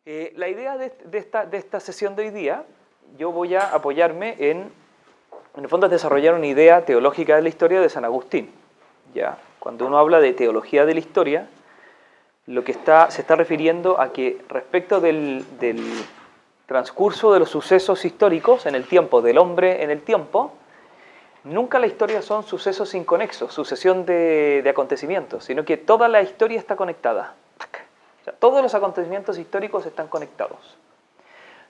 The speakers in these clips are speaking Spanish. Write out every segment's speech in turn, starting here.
La idea de esta sesión de hoy día, yo voy a apoyarme en el fondo, es desarrollar una idea teológica de la historia de San Agustín. ¿Ya? Cuando uno habla de teología de la historia, lo que se está refiriendo a que respecto del transcurso de los sucesos históricos en el tiempo, del hombre en el tiempo, nunca la historia son sucesos inconexos, sucesión de acontecimientos, sino que toda la historia está conectada. O sea, todos los acontecimientos históricos están conectados.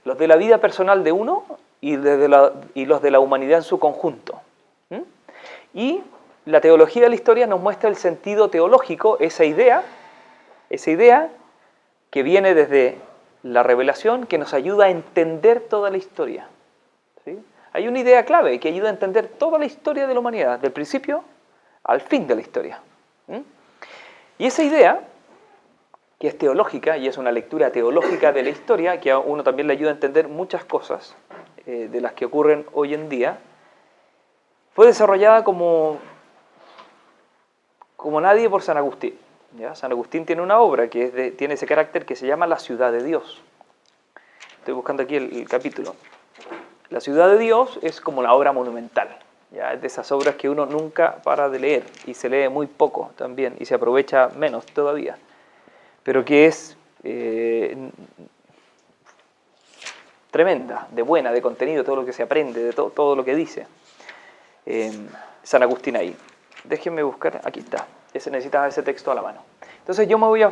Los de la vida personal de uno y los de la humanidad en su conjunto. Y la teología de la historia nos muestra el sentido teológico, esa idea que viene desde la revelación, que nos ayuda a entender toda la historia. ¿Sí? Hay una idea clave que ayuda a entender toda la historia de la humanidad, del principio al fin de la historia. Y esa idea, que es teológica, y es una lectura teológica de la historia, que a uno también le ayuda a entender muchas cosas de las que ocurren hoy en día, fue desarrollada como nadie por San Agustín. ¿Ya? San Agustín tiene una obra que tiene ese carácter que se llama La ciudad de Dios. Estoy buscando aquí el capítulo. La ciudad de Dios es como la obra monumental. ¿Ya? Es de esas obras que uno nunca para de leer, y se lee muy poco también, y se aprovecha menos todavía. Pero que es tremenda, de buena, de contenido, todo lo que se aprende, de todo lo que dice San Agustín ahí. Déjenme buscar, aquí está, necesitaba ese texto a la mano. Entonces yo me voy a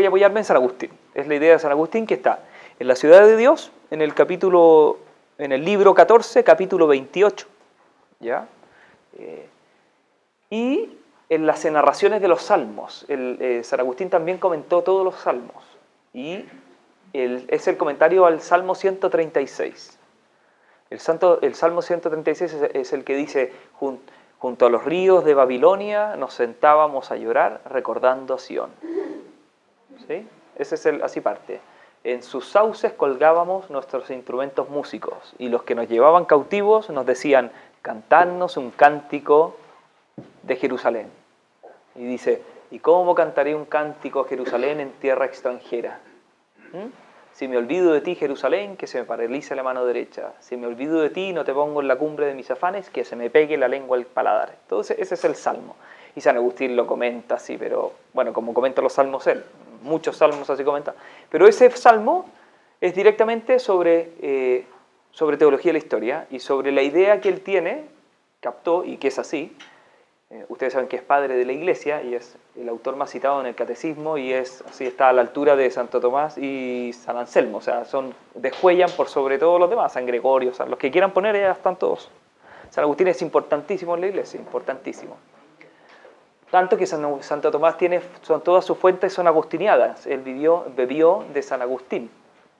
apoyarme en San Agustín. Es la idea de San Agustín que está en La ciudad de Dios, en el libro 14, capítulo 28, ¿ya? Y en las narraciones de los salmos. San Agustín también comentó todos los salmos, y es el comentario al Salmo 136. El Salmo 136 es el que dice: junto a los ríos de Babilonia nos sentábamos a llorar recordando a Sión. ¿Sí? Ese es así parte. En sus sauces colgábamos nuestros instrumentos músicos, y los que nos llevaban cautivos nos decían: cantadnos un cántico de Jerusalén. Y dice: ¿y cómo cantaré un cántico a Jerusalén en tierra extranjera? Si me olvido de ti, Jerusalén, que se me paralice la mano derecha. Si me olvido de ti, no te pongo en la cumbre de mis afanes, que se me pegue la lengua al paladar. Entonces ese es el salmo. Y San Agustín lo comenta así, pero bueno, como comenta los salmos él, muchos salmos así comenta. Pero ese salmo es directamente sobre teología de la historia, y sobre la idea que él captó, y que es así. Ustedes saben que es padre de la Iglesia y es el autor más citado en el Catecismo, y así está a la altura de Santo Tomás y San Anselmo. O sea, descuellan por sobre todos los demás, San Gregorio, o sea, los que quieran poner ya están todos. San Agustín es importantísimo en la Iglesia, importantísimo. Tanto que Santo Tomás todas sus fuentes son agustinianas. Él bebió de San Agustín.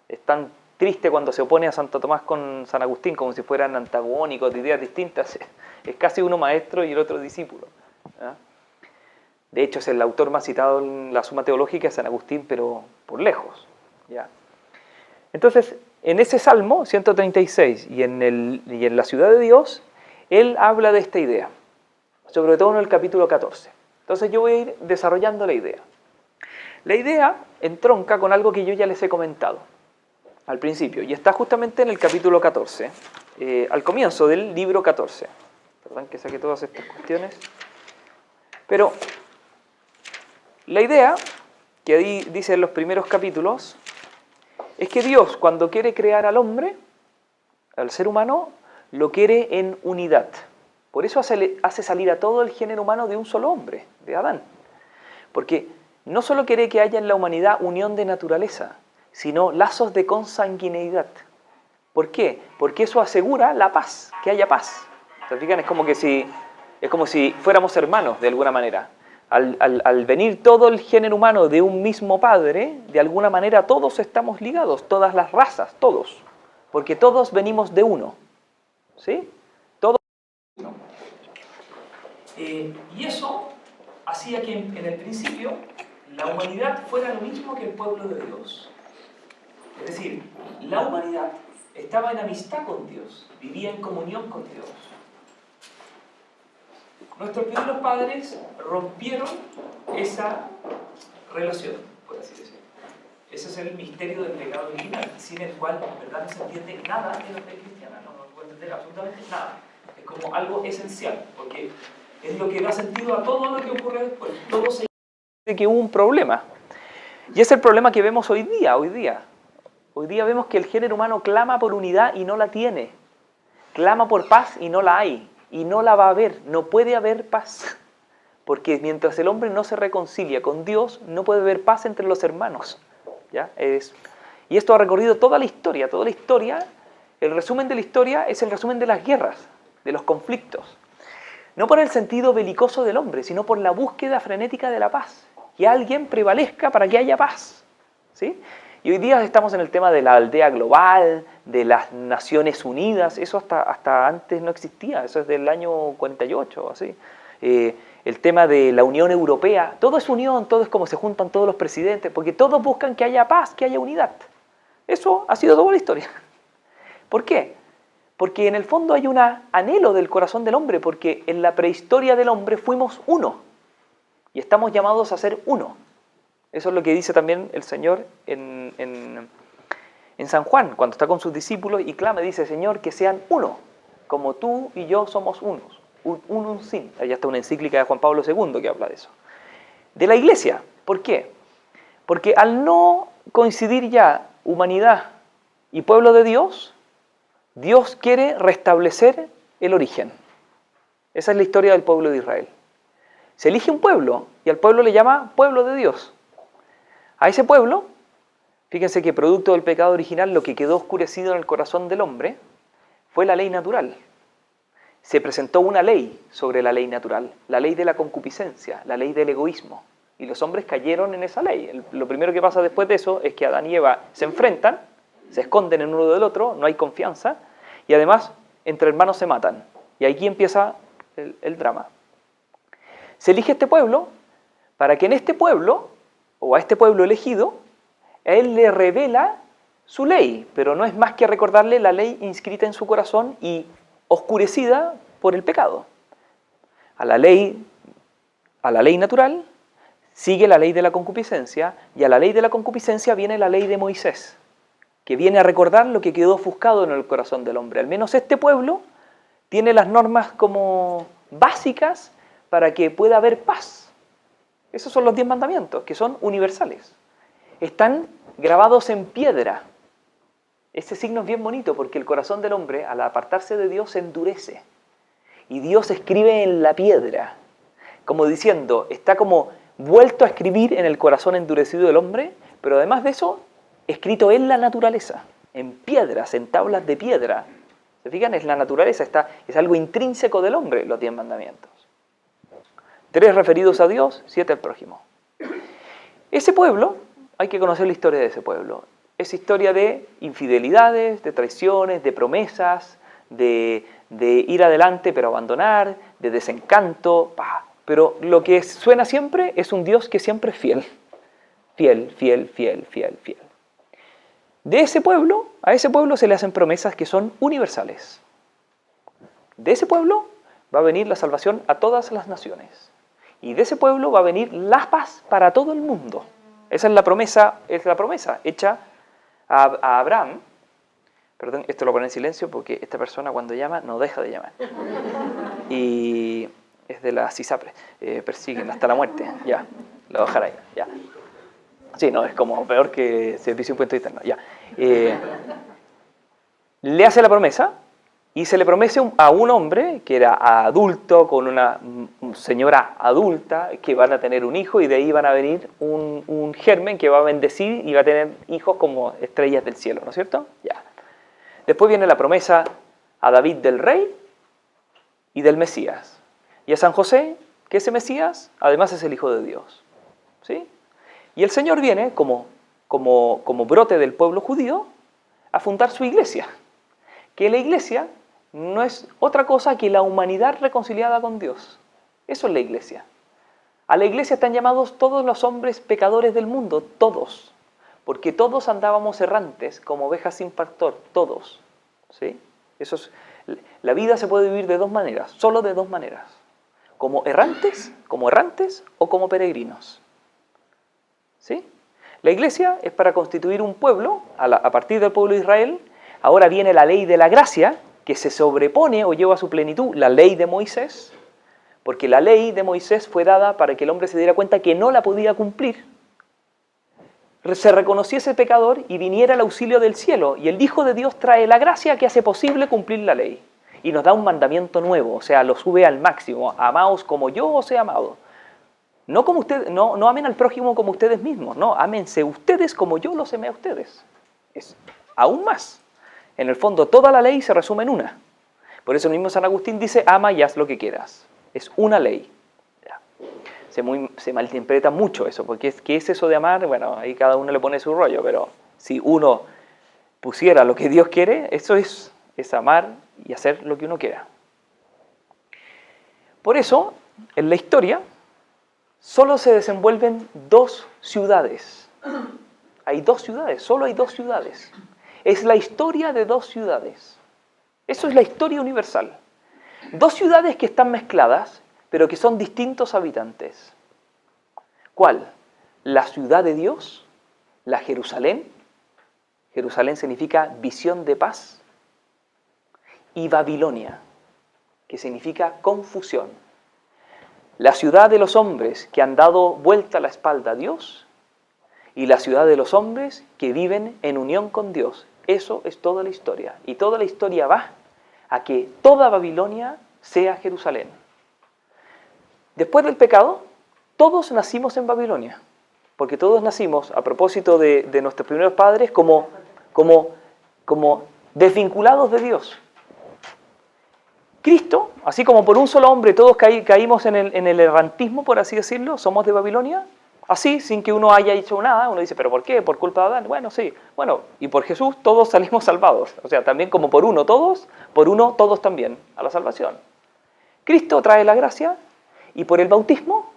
Es tan triste cuando se opone a Santo Tomás con San Agustín, como si fueran antagónicos, de ideas distintas. Es casi uno maestro y el otro discípulo. ¿Ya? De hecho, es el autor más citado en la Suma Teológica, San Agustín, pero por lejos. ¿Ya? Entonces, en ese Salmo 136 y en La ciudad de Dios, él habla de esta idea, sobre todo en el capítulo 14. Entonces yo voy a ir desarrollando la idea. La idea entronca con algo que yo ya les he comentado al principio, y está justamente en el capítulo 14, al comienzo del libro 14. Perdón que saque todas estas cuestiones. Pero la idea que ahí dice en los primeros capítulos es que Dios, cuando quiere crear al hombre, al ser humano, lo quiere en unidad. Por eso hace salir a todo el género humano de un solo hombre, de Adán. Porque no solo quiere que haya en la humanidad unión de naturaleza, sino lazos de consanguineidad. ¿Por qué? Porque eso asegura la paz, que haya paz. ¿Se fijan? Es como si fuéramos hermanos, de alguna manera. Al venir todo el género humano de un mismo padre, de alguna manera todos estamos ligados, todas las razas, todos. Porque todos venimos de uno. ¿Sí? Todos. Y eso hacía que en el principio la humanidad fuera lo mismo que el pueblo de Dios. Es decir, la humanidad estaba en amistad con Dios, vivía en comunión con Dios. Nuestros primeros padres rompieron esa relación, por así decirlo. Ese es el misterio del pecado original, sin el cual en verdad no se entiende nada de la fe cristiana, no se puede entender absolutamente nada. Es como algo esencial, porque es lo que da sentido a todo lo que ocurre después. Todo se dice que hubo un problema. Y es el problema que vemos hoy día. Hoy día vemos que el género humano clama por unidad y no la tiene. Clama por paz y no la hay. Y no la va a haber. No puede haber paz. Porque mientras el hombre no se reconcilia con Dios, no puede haber paz entre los hermanos. ¿Ya? Y esto ha recorrido toda la historia. Toda la historia, el resumen de la historia es el resumen de las guerras, de los conflictos. No por el sentido belicoso del hombre, sino por la búsqueda frenética de la paz. Que alguien prevalezca para que haya paz. ¿Sí? Y hoy día estamos en el tema de la aldea global, de las Naciones Unidas. Eso hasta antes no existía. Eso es del año 48, así. El tema de la Unión Europea, todo es unión, todo es como se juntan todos los presidentes, porque todos buscan que haya paz, que haya unidad. Eso ha sido toda la historia. ¿Por qué? Porque en el fondo hay un anhelo del corazón del hombre, porque en la prehistoria del hombre fuimos uno, y estamos llamados a ser uno. Eso es lo que dice también el Señor en San Juan, cuando está con sus discípulos y clama, dice, Señor, que sean uno, como tú y yo somos unos. Un sin. Allá está una encíclica de Juan Pablo II que habla de eso. De la iglesia. ¿Por qué? Porque al no coincidir ya humanidad y pueblo de Dios, Dios quiere restablecer el origen. Esa es la historia del pueblo de Israel. Se elige un pueblo y al pueblo le llama pueblo de Dios. A ese pueblo, fíjense que producto del pecado original, lo que quedó oscurecido en el corazón del hombre fue la ley natural. Se presentó una ley sobre la ley natural, la ley de la concupiscencia, la ley del egoísmo. Y los hombres cayeron en esa ley. Lo primero que pasa después de eso es que Adán y Eva se enfrentan, se esconden en uno del otro, no hay confianza, y además entre hermanos se matan. Y aquí empieza el drama. Se elige este pueblo para que en este pueblo, o a este pueblo elegido, a él le revela su ley, pero no es más que recordarle la ley inscrita en su corazón y oscurecida por el pecado. A la ley natural sigue la ley de la concupiscencia, y a la ley de la concupiscencia viene la ley de Moisés, que viene a recordar lo que quedó ofuscado en el corazón del hombre. Al menos este pueblo tiene las normas como básicas para que pueda haber paz. Esos son los 10 mandamientos, que son universales. Están grabados en piedra. Este signo es bien bonito porque el corazón del hombre, al apartarse de Dios, se endurece. Y Dios escribe en la piedra, como diciendo, está como vuelto a escribir en el corazón endurecido del hombre, pero además de eso, escrito en la naturaleza, en piedras, en tablas de piedra. ¿Se fijan? Es la naturaleza, es algo intrínseco del hombre, los 10 mandamientos. 3 referidos a Dios, 7 al prójimo. Ese pueblo, hay que conocer la historia de ese pueblo. Es historia de infidelidades, de traiciones, de promesas, de ir adelante pero abandonar, de desencanto. Pero lo que suena siempre es un Dios que siempre es fiel. Fiel, fiel, fiel, fiel, fiel. De ese pueblo, a ese pueblo se le hacen promesas que son universales. De ese pueblo va a venir la salvación a todas las naciones. Y de ese pueblo va a venir la paz para todo el mundo. Esa es la promesa hecha a Abraham. Perdón, esto lo pone en silencio porque esta persona cuando llama no deja de llamar. Y es de la CISAPRE, persiguen hasta la muerte. Ya, lo voy a dejar ahí. Ya. Sí, no, es como peor que Servicio de Impuesto Interno. Ya. Le hace la promesa y se le promete a un hombre que era adulto, con una señora adulta, que van a tener un hijo y de ahí van a venir un germen que va a bendecir y va a tener hijos como estrellas del cielo, ¿no es cierto? Ya. Después viene la promesa a David del rey y del Mesías. Y a San José, que ese Mesías además es el Hijo de Dios. ¿Sí? Y el Señor viene como brote del pueblo judío a fundar su iglesia. Que la iglesia no es otra cosa que la humanidad reconciliada con Dios. Eso es la iglesia. A la iglesia están llamados todos los hombres pecadores del mundo, todos. Porque todos andábamos errantes como ovejas sin pastor, todos. ¿Sí? La vida se puede vivir de 2 maneras, solo de 2 maneras. Como errantes o como peregrinos. ¿Sí? La iglesia es para constituir un pueblo, a partir del pueblo de Israel. Ahora viene la ley de la gracia, que se sobrepone o lleva a su plenitud la ley de Moisés, porque la ley de Moisés fue dada para que el hombre se diera cuenta que no la podía cumplir, se reconociese pecador y viniera el auxilio del cielo, y el Hijo de Dios trae la gracia que hace posible cumplir la ley, y nos da un mandamiento nuevo, o sea, lo sube al máximo: amaos como yo os he amado. No como ustedes, no amen al prójimo como ustedes mismos, no, ámense ustedes como yo los amé a ustedes. Es aún más. En el fondo, toda la ley se resume en una. Por eso el mismo San Agustín dice: ama y haz lo que quieras. Es una ley. Se malinterpreta mucho eso, porque ¿qué es eso de amar? Bueno, ahí cada uno le pone su rollo, pero si uno pusiera lo que Dios quiere, eso es amar y hacer lo que uno quiera. Por eso, en la historia, solo se desenvuelven dos ciudades. Hay dos ciudades, solo hay dos ciudades. Es la historia de dos ciudades. Eso es la historia universal. Dos ciudades que están mezcladas, pero que son distintos habitantes. ¿Cuál? La ciudad de Dios, la Jerusalén. Jerusalén significa visión de paz. Y Babilonia, que significa confusión. La ciudad de los hombres que han dado vuelta la espalda a Dios, y la ciudad de los hombres que viven en unión con Dios. Eso es toda la historia. Y toda la historia va a que toda Babilonia sea Jerusalén. Después del pecado, todos nacimos en Babilonia, porque todos nacimos, a propósito de nuestros primeros padres, como desvinculados de Dios. Cristo, así como por un solo hombre todos caímos en el errantismo, por así decirlo, somos de Babilonia, así, sin que uno haya hecho nada. Uno dice: ¿pero por qué? ¿Por culpa de Adán? Bueno, sí. Bueno, y por Jesús todos salimos salvados. O sea, también como por uno todos también, a la salvación. Cristo trae la gracia, y por el bautismo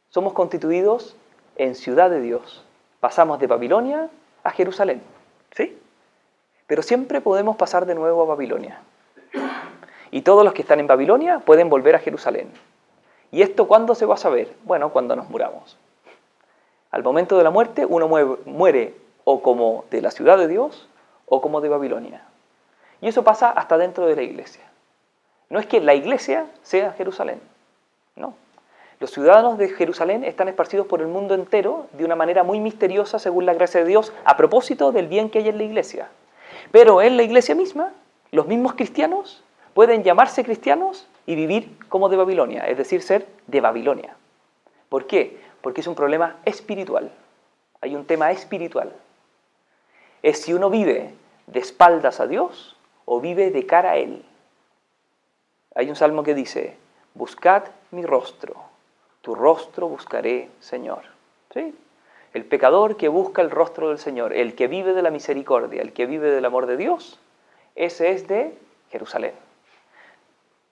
somos constituidos en ciudad de Dios. Pasamos de Babilonia a Jerusalén, ¿sí? Pero siempre podemos pasar de nuevo a Babilonia. Y todos los que están en Babilonia pueden volver a Jerusalén. ¿Y esto cuándo se va a saber? Bueno, cuando nos muramos. Al momento de la muerte, uno muere o como de la ciudad de Dios o como de Babilonia. Y eso pasa hasta dentro de la iglesia. No es que la iglesia sea Jerusalén, no. Los ciudadanos de Jerusalén están esparcidos por el mundo entero de una manera muy misteriosa, según la gracia de Dios, a propósito del bien que hay en la iglesia. Pero en la iglesia misma, los mismos cristianos pueden llamarse cristianos y vivir como de Babilonia, es decir, ser de Babilonia. ¿Por qué? Porque es un problema espiritual. Hay un tema espiritual. Es si uno vive de espaldas a Dios o vive de cara a Él. Hay un salmo que dice: buscad mi rostro, tu rostro buscaré, Señor. ¿Sí? El pecador que busca el rostro del Señor, el que vive de la misericordia, el que vive del amor de Dios, ese es de Jerusalén.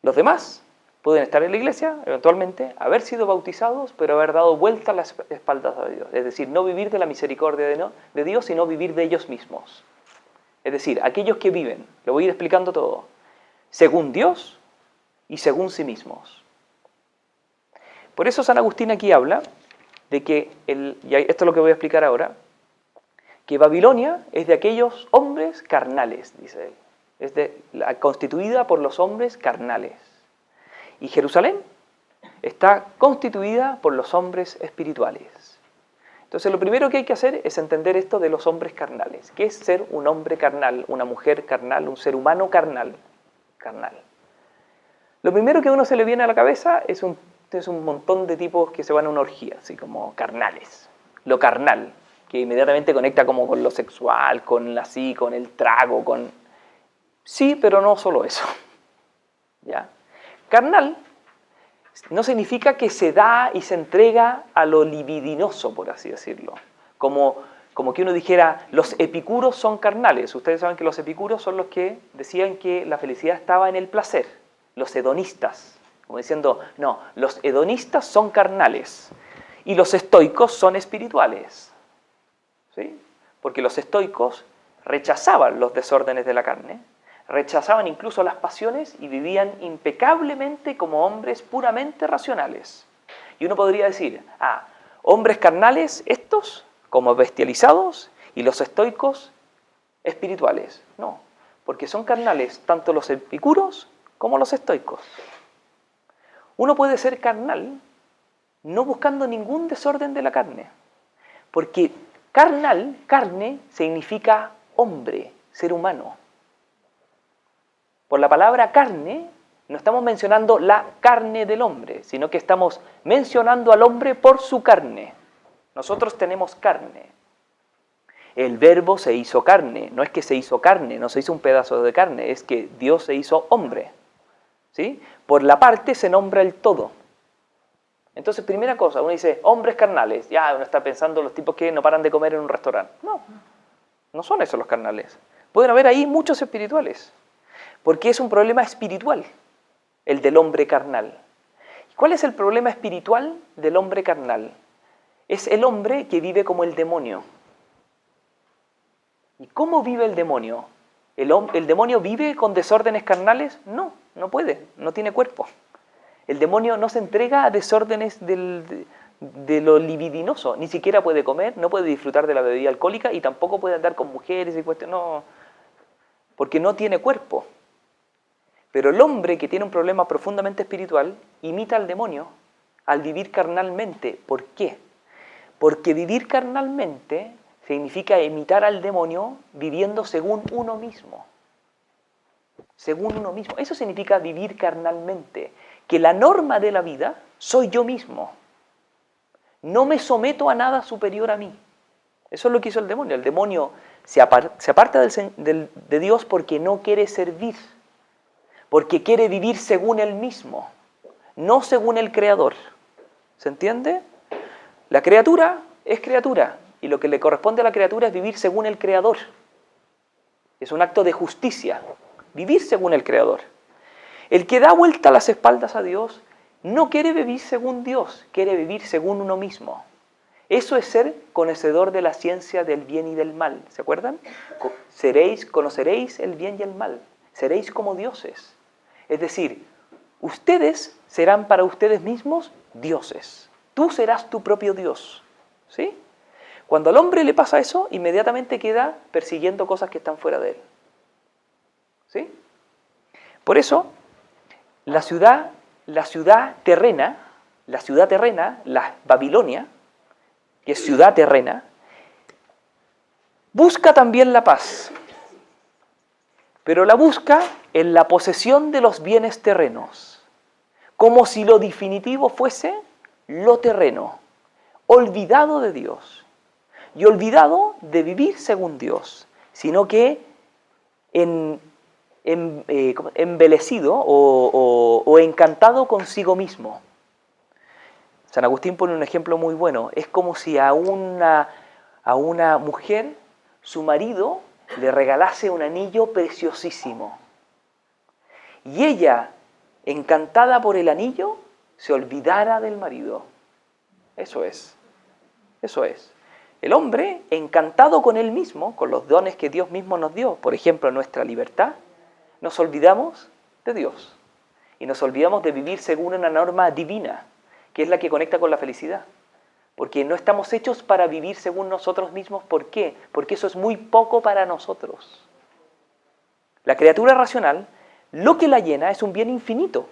Los demás pueden estar en la iglesia, eventualmente, haber sido bautizados, pero haber dado vuelta a las espaldas a Dios. Es decir, no vivir de la misericordia de Dios, sino vivir de ellos mismos. Es decir, aquellos que viven, lo voy a ir explicando todo, según Dios y según sí mismos. Por eso San Agustín aquí habla de que, y esto es lo que voy a explicar ahora, que Babilonia es de aquellos hombres carnales, dice él. Es constituida por los hombres carnales. Y Jerusalén está constituida por los hombres espirituales. Entonces lo primero que hay que hacer es entender esto de los hombres carnales. ¿Qué es ser un hombre carnal, una mujer carnal, un ser humano carnal? Lo primero que a uno se le viene a la cabeza es un montón de tipos que se van a una orgía, así como carnales. Lo carnal, que inmediatamente conecta como con lo sexual, con el trago, con... Sí, pero no solo eso. ¿Ya? Carnal no significa que se da y se entrega a lo libidinoso, por así decirlo. Como que uno dijera: los epicuros son carnales. Ustedes saben que los epicuros son los que decían que la felicidad estaba en el placer. Los hedonistas, como diciendo: no, los hedonistas son carnales y los estoicos son espirituales. ¿Sí? Porque los estoicos rechazaban los desórdenes de la carne, rechazaban incluso las pasiones y vivían impecablemente como hombres puramente racionales. Y uno podría decir: hombres carnales estos como bestializados y los estoicos espirituales. No, porque son carnales tanto los epicuros como los estoicos. Uno puede ser carnal no buscando ningún desorden de la carne, porque carnal, carne, significa hombre, ser humano. Por la palabra carne, no estamos mencionando la carne del hombre, sino que estamos mencionando al hombre por su carne. Nosotros tenemos carne. El Verbo se hizo carne. No es que se hizo carne, no se hizo un pedazo de carne, es que Dios se hizo hombre. ¿Sí? Por la parte se nombra el todo. Entonces, primera cosa, uno dice, hombres carnales. Ya uno está pensando los tipos que no paran de comer en un restaurante. No, no son esos los carnales. Pueden haber ahí muchos espirituales. Porque es un problema espiritual, el del hombre carnal. ¿Cuál es el problema espiritual del hombre carnal? Es el hombre que vive como el demonio. ¿Y cómo vive el demonio? ¿El demonio vive con desórdenes carnales? No, no puede, no tiene cuerpo. El demonio no se entrega a desórdenes de lo libidinoso. Ni siquiera puede comer, no puede disfrutar de la bebida alcohólica y tampoco puede andar con mujeres y cuestiones. No, porque no tiene cuerpo. Pero el hombre que tiene un problema profundamente espiritual imita al demonio al vivir carnalmente. ¿Por qué? Porque vivir carnalmente significa imitar al demonio viviendo según uno mismo. Según uno mismo. Eso significa vivir carnalmente. Que la norma de la vida soy yo mismo. No me someto a nada superior a mí. Eso es lo que hizo el demonio. El demonio se aparta de Dios porque no quiere servir. Porque quiere vivir según él mismo, no según el Creador. ¿Se entiende? La criatura es criatura, y lo que le corresponde a la criatura es vivir según el Creador. Es un acto de justicia, vivir según el Creador. El que da vuelta las espaldas a Dios no quiere vivir según Dios, quiere vivir según uno mismo. Eso es ser conocedor de la ciencia del bien y del mal. ¿Se acuerdan? Conoceréis el bien y el mal. Seréis como dioses. Es decir, ustedes serán para ustedes mismos dioses. Tú serás tu propio Dios. ¿Sí? Cuando al hombre le pasa eso, inmediatamente queda persiguiendo cosas que están fuera de él. ¿Sí? Por eso, la ciudad terrena, la Babilonia, que es ciudad terrena, busca también la paz. Pero la busca en la posesión de los bienes terrenos, como si lo definitivo fuese lo terreno, olvidado de Dios y olvidado de vivir según Dios, sino que embelecido o encantado consigo mismo. San Agustín pone un ejemplo muy bueno. Es como si a una mujer, su marido, le regalase un anillo preciosísimo. Y ella, encantada por el anillo, se olvidara del marido. Eso es. Eso es. El hombre, encantado con él mismo, con los dones que Dios mismo nos dio, por ejemplo, nuestra libertad, nos olvidamos de Dios. Y nos olvidamos de vivir según una norma divina, que es la que conecta con la felicidad. Porque no estamos hechos para vivir según nosotros mismos. ¿Por qué? Porque eso es muy poco para nosotros. La criatura racional, lo que la llena es un bien infinito.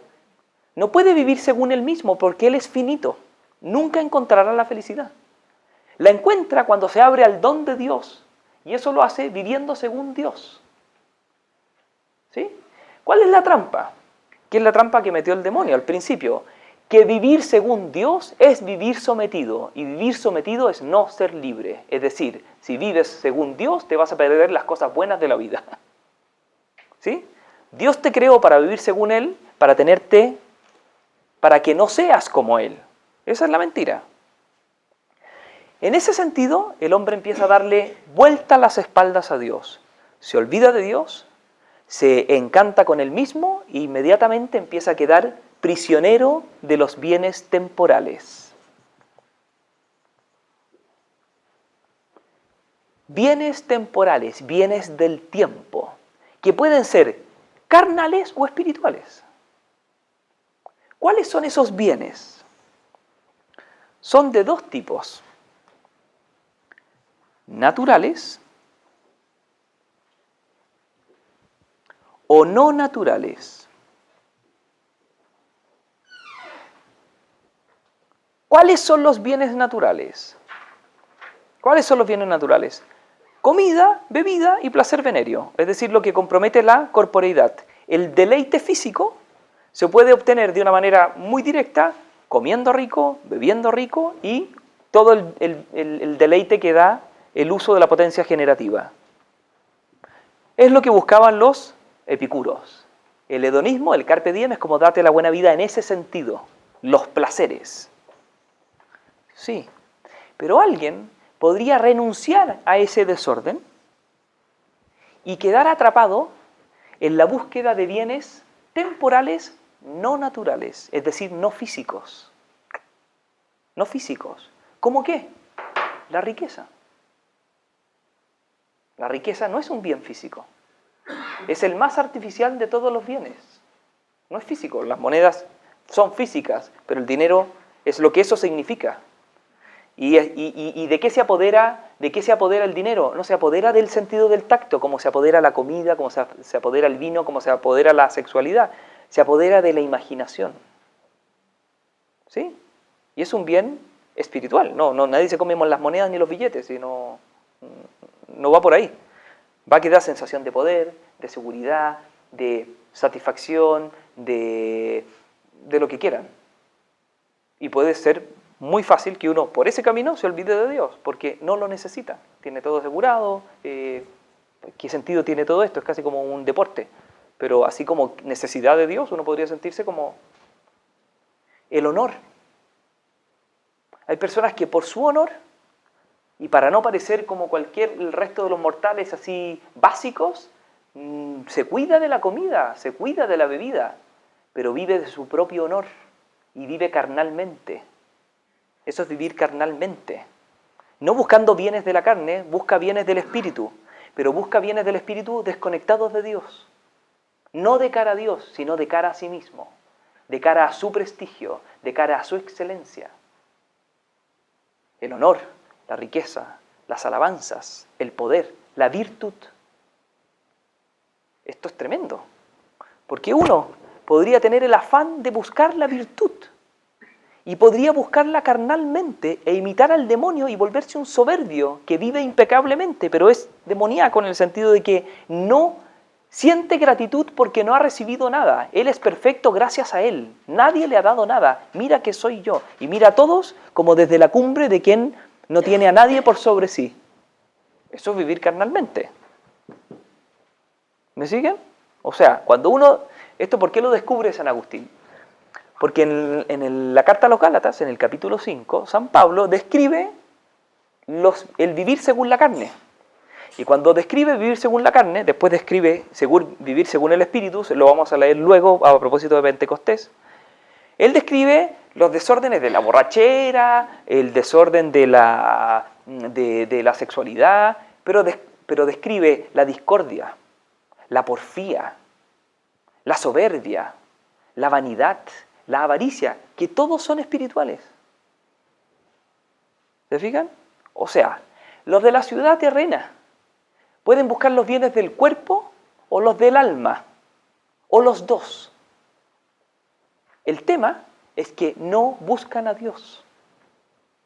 No puede vivir según él mismo porque él es finito. Nunca encontrará la felicidad. La encuentra cuando se abre al don de Dios. Y eso lo hace viviendo según Dios. ¿Sí? ¿Cuál es la trampa? ¿Qué es la trampa que metió el demonio al principio? Que vivir según Dios es vivir sometido, y vivir sometido es no ser libre. Es decir, si vives según Dios, te vas a perder las cosas buenas de la vida. ¿Sí? Dios te creó para vivir según Él, para que no seas como Él. Esa es la mentira. En ese sentido, el hombre empieza a darle vuelta a las espaldas a Dios. Se olvida de Dios, se encanta con él mismo e inmediatamente empieza a quedar prisionero de los bienes temporales. Bienes temporales, bienes del tiempo, que pueden ser carnales o espirituales. ¿Cuáles son esos bienes? Son de dos tipos. naturales o no naturales. ¿Cuáles son los bienes naturales? ¿Cuáles son los bienes naturales? Comida, bebida y placer venéreo, es decir, lo que compromete la corporeidad. El deleite físico se puede obtener de una manera muy directa, comiendo rico, bebiendo rico y todo el deleite que da el uso de la potencia generativa. Es lo que buscaban los epicuros. El hedonismo, el carpe diem, es como darte la buena vida en ese sentido, los placeres. Sí, pero alguien podría renunciar a ese desorden y quedar atrapado en la búsqueda de bienes temporales no naturales, es decir, no físicos. No físicos. ¿Cómo qué? La riqueza. La riqueza no es un bien físico. Es el más artificial de todos los bienes. No es físico. Las monedas son físicas, pero el dinero es lo que eso significa. ¿Y de qué se apodera? ¿De qué se apodera el dinero? No se apodera del sentido del tacto, como se apodera la comida, como se apodera el vino, como se apodera la sexualidad. Se apodera de la imaginación. ¿Sí? Y es un bien espiritual. Nadie se come las monedas ni los billetes, y no va por ahí. Va a quedar sensación de poder, de seguridad, de satisfacción, de lo que quieran. Y puede ser muy fácil que uno por ese camino se olvide de Dios, porque no lo necesita. Tiene todo asegurado. ¿Qué sentido tiene todo esto? Es casi como un deporte. Pero así como necesidad de Dios, uno podría sentirse como el honor. Hay personas que por su honor, y para no parecer como el resto de los mortales así básicos, se cuida de la comida, se cuida de la bebida, pero vive de su propio honor y vive carnalmente. Eso es vivir carnalmente. No buscando bienes de la carne, busca bienes del espíritu, pero busca bienes del espíritu desconectados de Dios. No de cara a Dios, sino de cara a sí mismo, de cara a su prestigio, de cara a su excelencia. El honor, la riqueza, las alabanzas, el poder, la virtud. Esto es tremendo, porque uno podría tener el afán de buscar la virtud y podría buscarla carnalmente e imitar al demonio y volverse un soberbio que vive impecablemente, pero es demoníaco en el sentido de que no siente gratitud porque no ha recibido nada. Él es perfecto gracias a Él. Nadie le ha dado nada. Mira que soy yo. Y mira a todos como desde la cumbre de quien no tiene a nadie por sobre sí. Eso es vivir carnalmente. ¿Me siguen? O sea, cuando uno... ¿Esto por qué lo descubre San Agustín? Porque en la carta a los Gálatas, en el capítulo 5, San Pablo describe el vivir según la carne. Y cuando describe vivir según la carne, después describe vivir según el Espíritu, lo vamos a leer luego a propósito de Pentecostés, él describe los desórdenes de la borrachera, el desorden de la sexualidad, pero describe la discordia, la porfía, la soberbia, la vanidad, la avaricia, que todos son espirituales. ¿Se fijan? O sea, los de la ciudad terrena pueden buscar los bienes del cuerpo o los del alma, o los dos. El tema es que no buscan a Dios.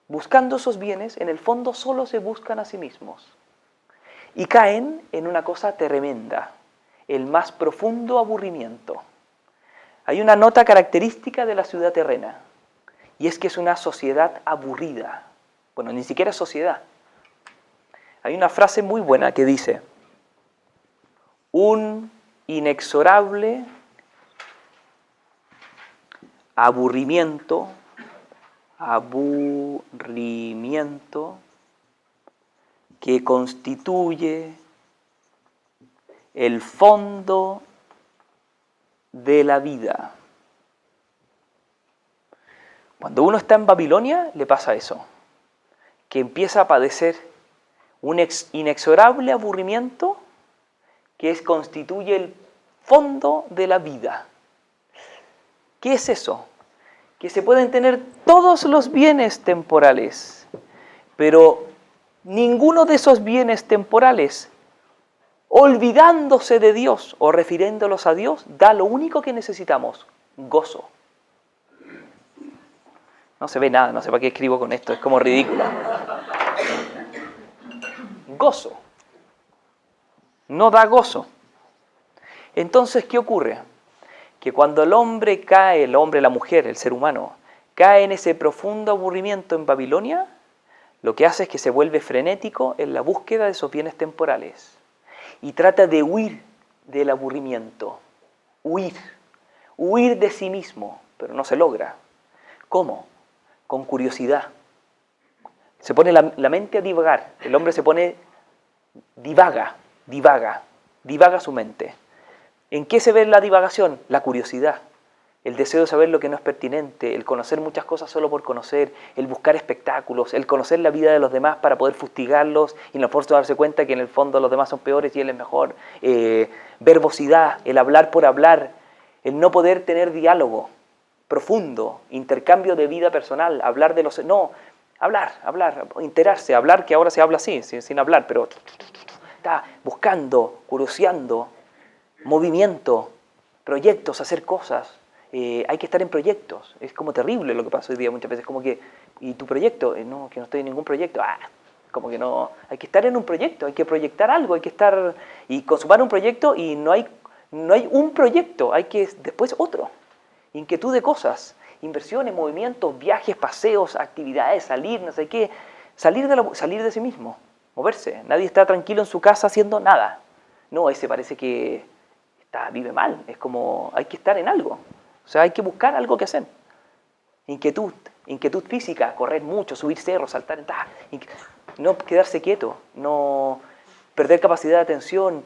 Buscando esos bienes, en el fondo solo se buscan a sí mismos. Y caen en una cosa tremenda, el más profundo aburrimiento. Hay una nota característica de la ciudad terrena, y es que es una sociedad aburrida. Bueno, ni siquiera sociedad. Hay una frase muy buena que dice: un inexorable aburrimiento que constituye el fondo de la vida. Cuando uno está en Babilonia le pasa eso, que empieza a padecer un inexorable aburrimiento que constituye el fondo de la vida. ¿Qué es eso? Que se pueden tener todos los bienes temporales, pero ninguno de esos bienes temporales, olvidándose de Dios o refiriéndolos a Dios, da lo único que necesitamos, gozo. No se ve nada, no sé para qué escribo con esto, es como ridículo. Gozo. No da gozo. Entonces, ¿qué ocurre? Que cuando el hombre cae, el hombre, la mujer, el ser humano, cae en ese profundo aburrimiento en Babilonia, lo que hace es que se vuelve frenético en la búsqueda de esos bienes temporales y trata de huir del aburrimiento, huir de sí mismo, pero no se logra. ¿Cómo? Con curiosidad. Se pone la mente a divagar, el hombre se pone, divaga su mente. ¿En qué se ve la divagación? La curiosidad, el deseo de saber lo que no es pertinente, el conocer muchas cosas solo por conocer, el buscar espectáculos, el conocer la vida de los demás para poder fustigarlos y no por darse cuenta que en el fondo los demás son peores y él es mejor. Verbosidad, el hablar por hablar, el no poder tener diálogo profundo, intercambio de vida personal, hablar de los... No, hablar, enterarse, hablar, que ahora se habla así, sin hablar, pero está buscando, curioseando, movimiento, proyectos, hacer cosas. Hay que estar en proyectos. Es como terrible lo que pasa hoy día muchas veces, como que, ¿y tu proyecto? No, que no estoy en ningún proyecto. Como que no, hay que estar en un proyecto, hay que proyectar algo, hay que estar y consumar un proyecto y no hay un proyecto, hay que después otro. Inquietud de cosas, inversiones, movimientos, viajes, paseos, actividades, salir, no sé qué. Salir de sí mismo, moverse. Nadie está tranquilo en su casa haciendo nada. No, ese parece que vive mal. Es como, hay que estar en algo. O sea, hay que buscar algo que hacer. Inquietud física, correr mucho, subir cerros, saltar, no quedarse quieto, no perder capacidad de atención,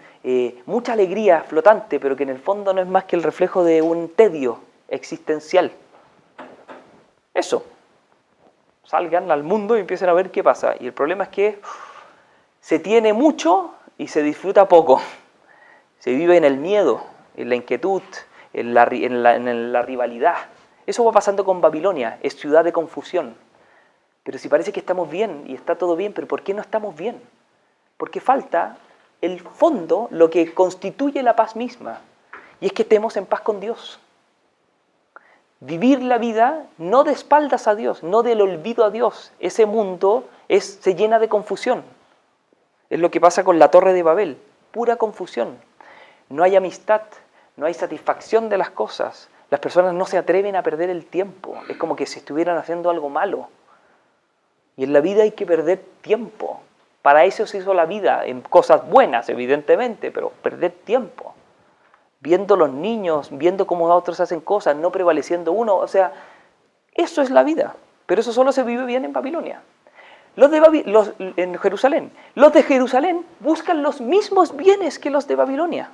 mucha alegría flotante, pero que en el fondo no es más que el reflejo de un tedio existencial. Eso. Salgan al mundo y empiecen a ver qué pasa. Y el problema es que se tiene mucho y se disfruta poco. Se vive en el miedo, en la inquietud, en la rivalidad. Eso va pasando con Babilonia, es ciudad de confusión. Pero si parece que estamos bien y está todo bien, ¿pero por qué no estamos bien? Porque falta el fondo, lo que constituye la paz misma. Y es que estemos en paz con Dios. Vivir la vida no de espaldas a Dios, no del olvido a Dios. Ese mundo se llena de confusión. Es lo que pasa con la Torre de Babel, pura confusión. No hay amistad, no hay satisfacción de las cosas. Las personas no se atreven a perder el tiempo. Es como que si estuvieran haciendo algo malo. Y en la vida hay que perder tiempo. Para eso se hizo la vida, en cosas buenas, evidentemente, pero perder tiempo. Viendo los niños, viendo cómo otros hacen cosas, no prevaleciendo uno. O sea, eso es la vida. Pero eso solo se vive bien en Babilonia. En Jerusalén. Los de Jerusalén buscan los mismos bienes que los de Babilonia.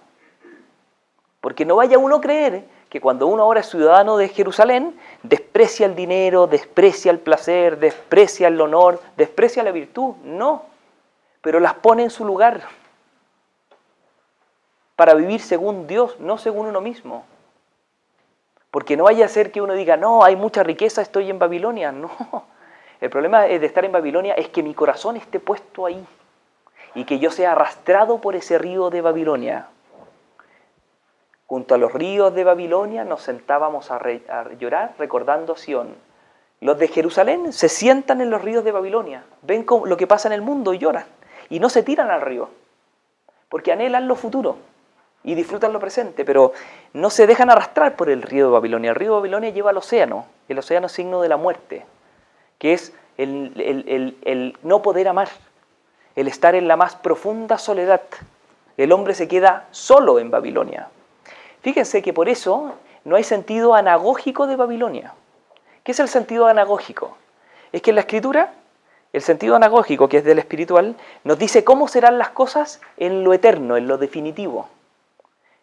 Porque no vaya uno a creer que cuando uno ahora es ciudadano de Jerusalén, desprecia el dinero, desprecia el placer, desprecia el honor, desprecia la virtud. No, pero las pone en su lugar para vivir según Dios, no según uno mismo. Porque no vaya a ser que uno diga, no, hay mucha riqueza, estoy en Babilonia. No, el problema de estar en Babilonia es que mi corazón esté puesto ahí y que yo sea arrastrado por ese río de Babilonia. Junto a los ríos de Babilonia nos sentábamos a llorar recordando Sión. Los de Jerusalén se sientan en los ríos de Babilonia, ven lo que pasa en el mundo y lloran. Y no se tiran al río, porque anhelan lo futuro y disfrutan lo presente, pero no se dejan arrastrar por el río de Babilonia. El río de Babilonia lleva al océano. El océano es signo de la muerte, que es el no poder amar, el estar en la más profunda soledad. El hombre se queda solo en Babilonia. Fíjense que por eso no hay sentido anagógico de Babilonia. ¿Qué es el sentido anagógico? Es que en la Escritura, el sentido anagógico, que es del espiritual, nos dice cómo serán las cosas en lo eterno, en lo definitivo.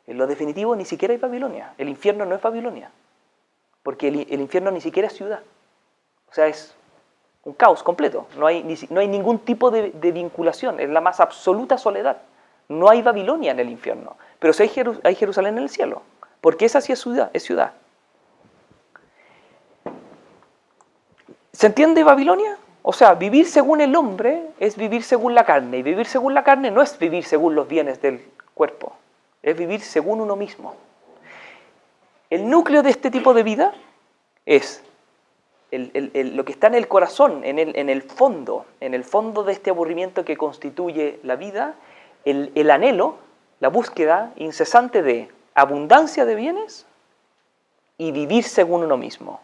En lo definitivo ni siquiera hay Babilonia. El infierno no es Babilonia, porque el infierno ni siquiera es ciudad. O sea, es un caos completo. No hay ningún tipo de vinculación, es la más absoluta soledad. No hay Babilonia en el infierno, pero sí hay Jerusalén en el cielo, porque esa sí es ciudad. ¿Se entiende Babilonia? O sea, vivir según el hombre es vivir según la carne, y vivir según la carne no es vivir según los bienes del cuerpo, es vivir según uno mismo. El núcleo de este tipo de vida es lo que está en el corazón, en el fondo de este aburrimiento que constituye la vida, el anhelo, la búsqueda incesante de abundancia de bienes y vivir según uno mismo.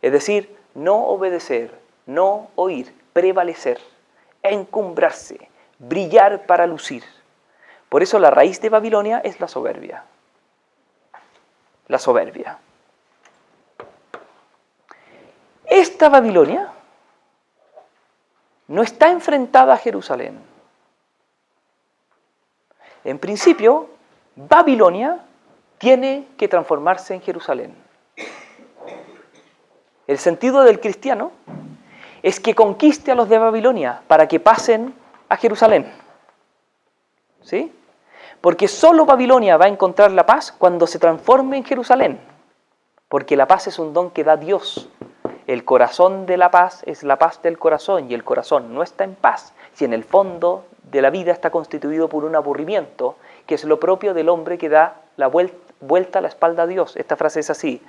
Es decir, no obedecer, no oír, prevalecer, encumbrarse, brillar para lucir. Por eso la raíz de Babilonia es la soberbia. La soberbia. Esta Babilonia no está enfrentada a Jerusalén. En principio, Babilonia tiene que transformarse en Jerusalén. El sentido del cristiano es que conquiste a los de Babilonia para que pasen a Jerusalén. ¿Sí? Porque solo Babilonia va a encontrar la paz cuando se transforme en Jerusalén. Porque la paz es un don que da Dios. El corazón de la paz es la paz del corazón, y el corazón no está en paz si en el fondo de la vida está constituido por un aburrimiento, que es lo propio del hombre que da la vuelta a la espalda a Dios. Esta frase es así: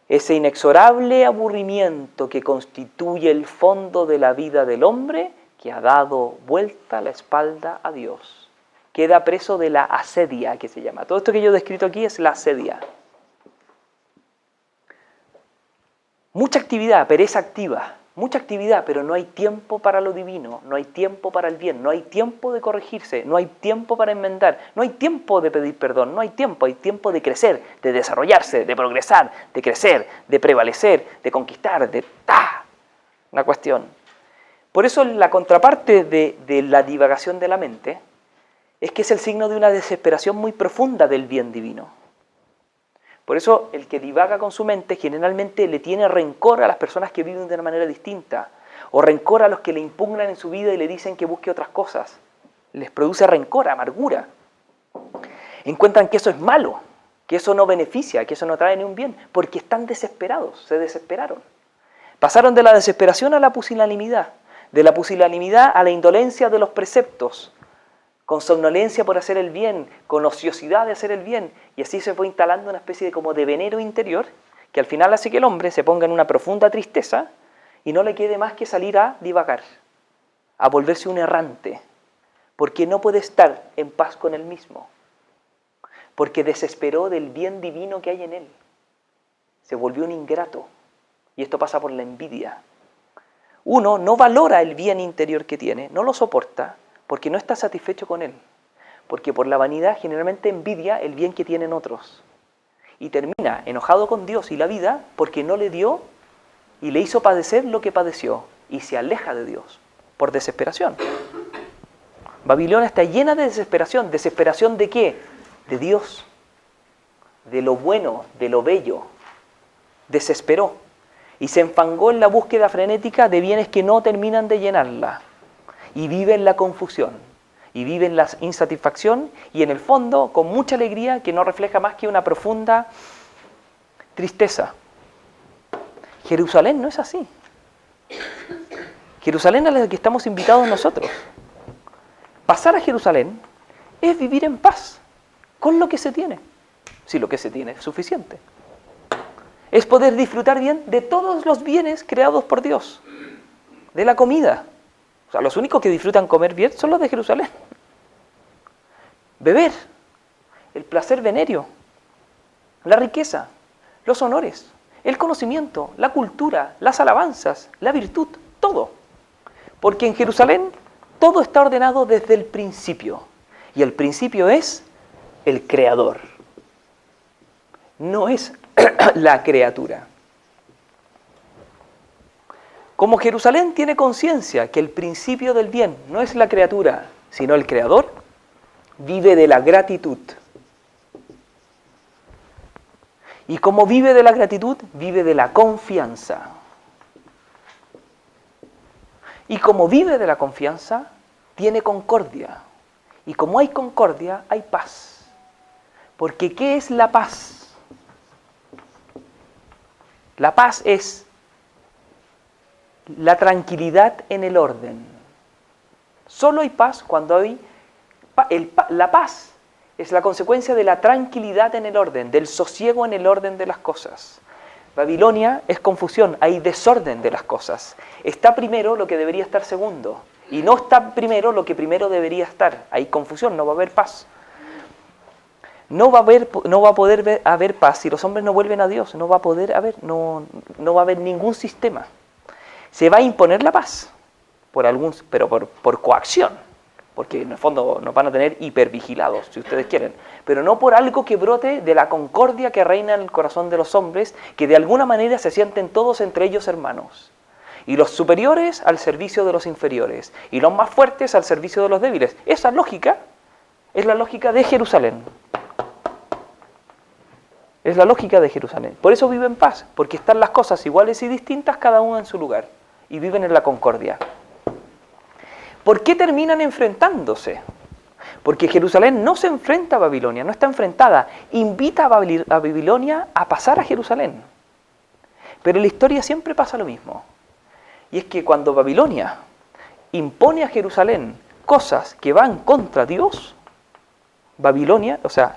ese inexorable aburrimiento que constituye el fondo de la vida del hombre que ha dado vuelta la espalda a Dios. Queda preso de la asedia, que se llama. Todo esto que yo he descrito aquí es la asedia. Mucha actividad, pereza activa. Mucha actividad, pero no hay tiempo para lo divino, no hay tiempo para el bien, no hay tiempo de corregirse, no hay tiempo para enmendar, no hay tiempo de pedir perdón, no hay tiempo de crecer, de desarrollarse, de progresar, de crecer, de prevalecer, de conquistar, de una cuestión. Por eso la contraparte de la divagación de la mente es que es el signo de una desesperación muy profunda del bien divino. Por eso el que divaga con su mente generalmente le tiene rencor a las personas que viven de una manera distinta, o rencor a los que le impugnan en su vida y le dicen que busque otras cosas. Les produce rencor, amargura. Encuentran que eso es malo, que eso no beneficia, que eso no trae ni un bien, porque están desesperados, se desesperaron. Pasaron de la desesperación a la pusilanimidad, de la pusilanimidad a la indolencia de los preceptos, con somnolencia por hacer el bien, con ociosidad de hacer el bien, y así se fue instalando una especie de como de veneno interior, que al final hace que el hombre se ponga en una profunda tristeza y no le quede más que salir a divagar, a volverse un errante, porque no puede estar en paz con él mismo, porque desesperó del bien divino que hay en él, se volvió un ingrato, y esto pasa por la envidia. Uno no valora el bien interior que tiene, no lo soporta, porque no está satisfecho con él, porque por la vanidad generalmente envidia el bien que tienen otros, y termina enojado con Dios y la vida porque no le dio y le hizo padecer lo que padeció, y se aleja de Dios por desesperación. Babilonia está llena de desesperación. ¿Desesperación de qué? De Dios, de lo bueno, de lo bello. Desesperó y se enfangó en la búsqueda frenética de bienes que no terminan de llenarla. Y vive en la confusión, y vive en la insatisfacción, y en el fondo con mucha alegría que no refleja más que una profunda tristeza. Jerusalén no es así. Jerusalén es a la que estamos invitados nosotros. Pasar a Jerusalén es vivir en paz con lo que se tiene, si lo que se tiene es suficiente. Es poder disfrutar bien de todos los bienes creados por Dios, de la comida. O sea, los únicos que disfrutan comer bien son los de Jerusalén. Beber, el placer venéreo, la riqueza, los honores, el conocimiento, la cultura, las alabanzas, la virtud, todo. Porque en Jerusalén todo está ordenado desde el principio. Y el principio es el Creador. No es la criatura. Como Jerusalén tiene conciencia que el principio del bien no es la criatura, sino el Creador, vive de la gratitud. Y como vive de la gratitud, vive de la confianza. Y como vive de la confianza, tiene concordia. Y como hay concordia, hay paz. Porque ¿qué es la paz? La paz es la tranquilidad en el orden. Solo hay paz cuando hay... La paz es la consecuencia de la tranquilidad en el orden, del sosiego en el orden de las cosas. Babilonia es confusión, hay desorden de las cosas. Está primero lo que debería estar segundo, y no está primero lo que primero debería estar. Hay confusión, no va a haber paz. No va a poder haber paz si los hombres no vuelven a Dios. No va a poder haber, no va a haber ningún sistema. Se va a imponer la paz, pero por coacción, porque en el fondo nos van a tener hipervigilados, si ustedes quieren, pero no por algo que brote de la concordia que reina en el corazón de los hombres, que de alguna manera se sienten todos entre ellos hermanos. Y los superiores al servicio de los inferiores, y los más fuertes al servicio de los débiles. Esa lógica es la lógica de Jerusalén. Es la lógica de Jerusalén. Por eso vive en paz, porque están las cosas iguales y distintas, cada una en su lugar, y viven en la concordia. ¿Por qué terminan enfrentándose? Porque Jerusalén no se enfrenta a Babilonia, no está enfrentada. Invita a Babilonia a pasar a Jerusalén. Pero en la historia siempre pasa lo mismo. Y es que cuando Babilonia impone a Jerusalén cosas que van contra Dios,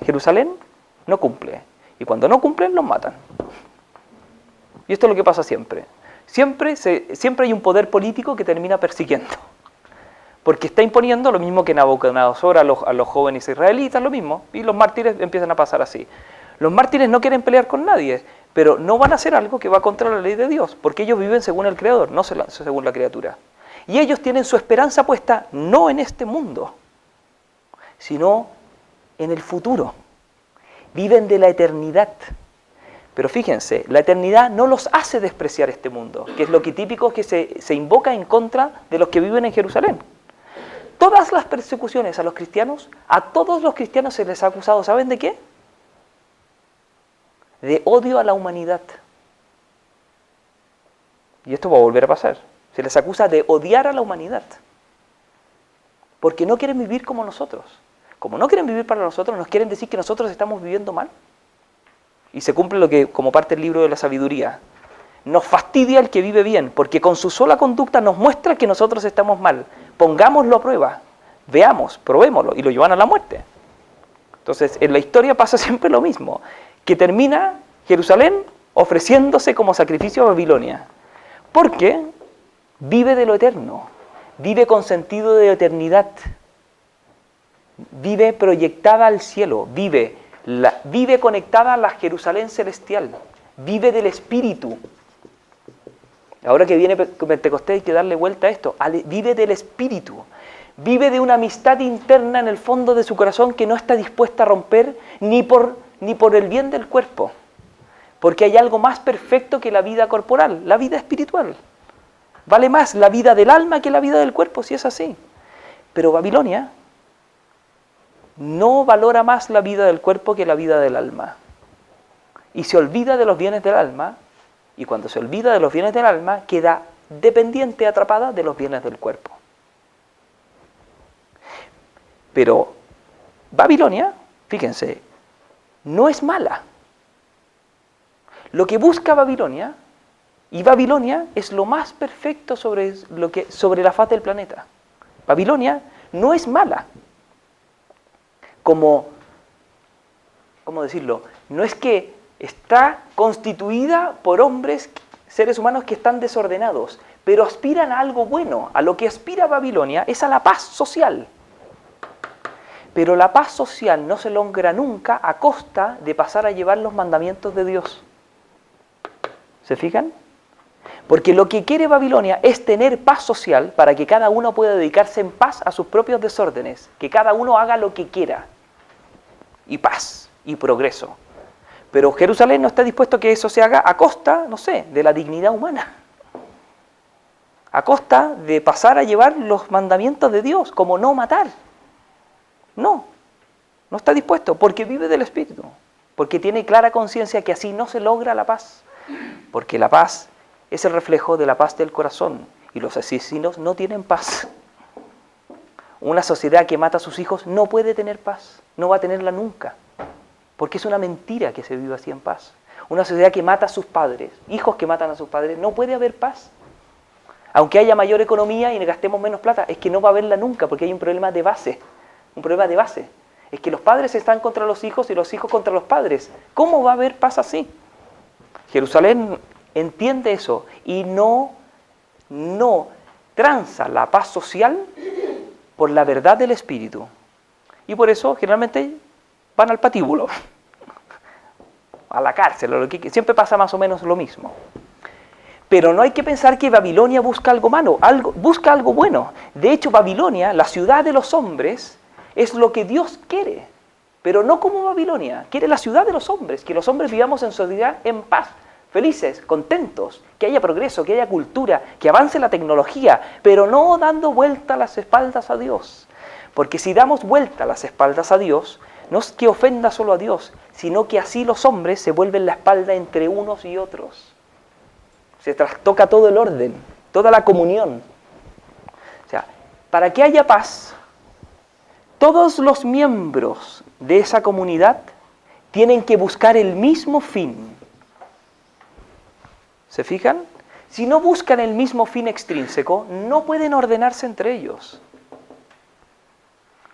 Jerusalén no cumple. Y cuando no cumplen, los matan. Y esto es lo que pasa siempre. Siempre hay un poder político que termina persiguiendo. Porque está imponiendo lo mismo que Nabucodonosor a los jóvenes israelitas, lo mismo. Y los mártires empiezan a pasar así. Los mártires no quieren pelear con nadie, pero no van a hacer algo que va contra la ley de Dios, porque ellos viven según el Creador, no según la criatura. Y ellos tienen su esperanza puesta no en este mundo, sino en el futuro. Viven de la eternidad. Pero fíjense, la eternidad no los hace despreciar este mundo, que es lo que típico que se invoca en contra de los que viven en Jerusalén. Todas las persecuciones a todos los cristianos se les ha acusado, ¿saben de qué? De odio a la humanidad. Y esto va a volver a pasar. Se les acusa de odiar a la humanidad. Porque no quieren vivir como nosotros. Como no quieren vivir para nosotros, nos quieren decir que nosotros estamos viviendo mal. Y se cumple lo que, como parte del libro de la sabiduría, nos fastidia el que vive bien, porque con su sola conducta nos muestra que nosotros estamos mal. Pongámoslo a prueba, veamos, probémoslo, y lo llevan a la muerte. Entonces, en la historia pasa siempre lo mismo, que termina Jerusalén ofreciéndose como sacrificio a Babilonia, porque vive de lo eterno, vive con sentido de eternidad, vive proyectada al cielo, vive conectada a la Jerusalén celestial, vive del Espíritu. Ahora que viene Pentecostés hay que darle vuelta a esto, vive del Espíritu, vive de una amistad interna en el fondo de su corazón que no está dispuesta a romper ni por el bien del cuerpo, porque hay algo más perfecto que la vida corporal, la vida espiritual. Vale más la vida del alma que la vida del cuerpo, si es así. Pero Babilonia no valora más la vida del cuerpo que la vida del alma. Y se olvida de los bienes del alma, y cuando se olvida de los bienes del alma, queda dependiente, atrapada de los bienes del cuerpo. Pero Babilonia, fíjense, no es mala. Lo que busca Babilonia, y Babilonia es lo más perfecto sobre la faz del planeta. Babilonia no es mala. ¿Cómo decirlo? No es que está constituida por hombres, seres humanos que están desordenados, pero aspiran a algo bueno. A lo que aspira Babilonia es a la paz social. Pero la paz social no se logra nunca a costa de pasar a llevar los mandamientos de Dios. ¿Se fijan? Porque lo que quiere Babilonia es tener paz social para que cada uno pueda dedicarse en paz a sus propios desórdenes, que cada uno haga lo que quiera. Y paz, y progreso. Pero Jerusalén no está dispuesto a que eso se haga a costa, no sé, de la dignidad humana. A costa de pasar a llevar los mandamientos de Dios, como no matar. No está dispuesto, porque vive del Espíritu. Porque tiene clara conciencia que así no se logra la paz. Porque la paz es el reflejo de la paz del corazón. Y los asesinos no tienen paz. Una sociedad que mata a sus hijos no puede tener paz. No va a tenerla nunca. Porque es una mentira que se viva así en paz. Una sociedad que mata a sus padres, hijos que matan a sus padres, no puede haber paz. Aunque haya mayor economía y gastemos menos plata, es que no va a haberla nunca, porque hay un problema de base. Un problema de base. Es que los padres están contra los hijos y los hijos contra los padres. ¿Cómo va a haber paz así? Jerusalén entiende eso y no tranza la paz social por la verdad del Espíritu. Y por eso generalmente van al patíbulo, a la cárcel, siempre pasa más o menos lo mismo. Pero no hay que pensar que Babilonia busca algo malo, busca algo bueno. De hecho, Babilonia, la ciudad de los hombres, es lo que Dios quiere. Pero no como Babilonia, quiere la ciudad de los hombres, que los hombres vivamos en sociedad en paz, felices, contentos, que haya progreso, que haya cultura, que avance la tecnología, pero no dando vuelta las espaldas a Dios. Porque si damos vuelta las espaldas a Dios, no es que ofenda solo a Dios, sino que así los hombres se vuelven la espalda entre unos y otros. Se trastoca todo el orden, toda la comunión. O sea, para que haya paz, todos los miembros de esa comunidad tienen que buscar el mismo fin. ¿Se fijan? Si no buscan el mismo fin extrínseco, no pueden ordenarse entre ellos.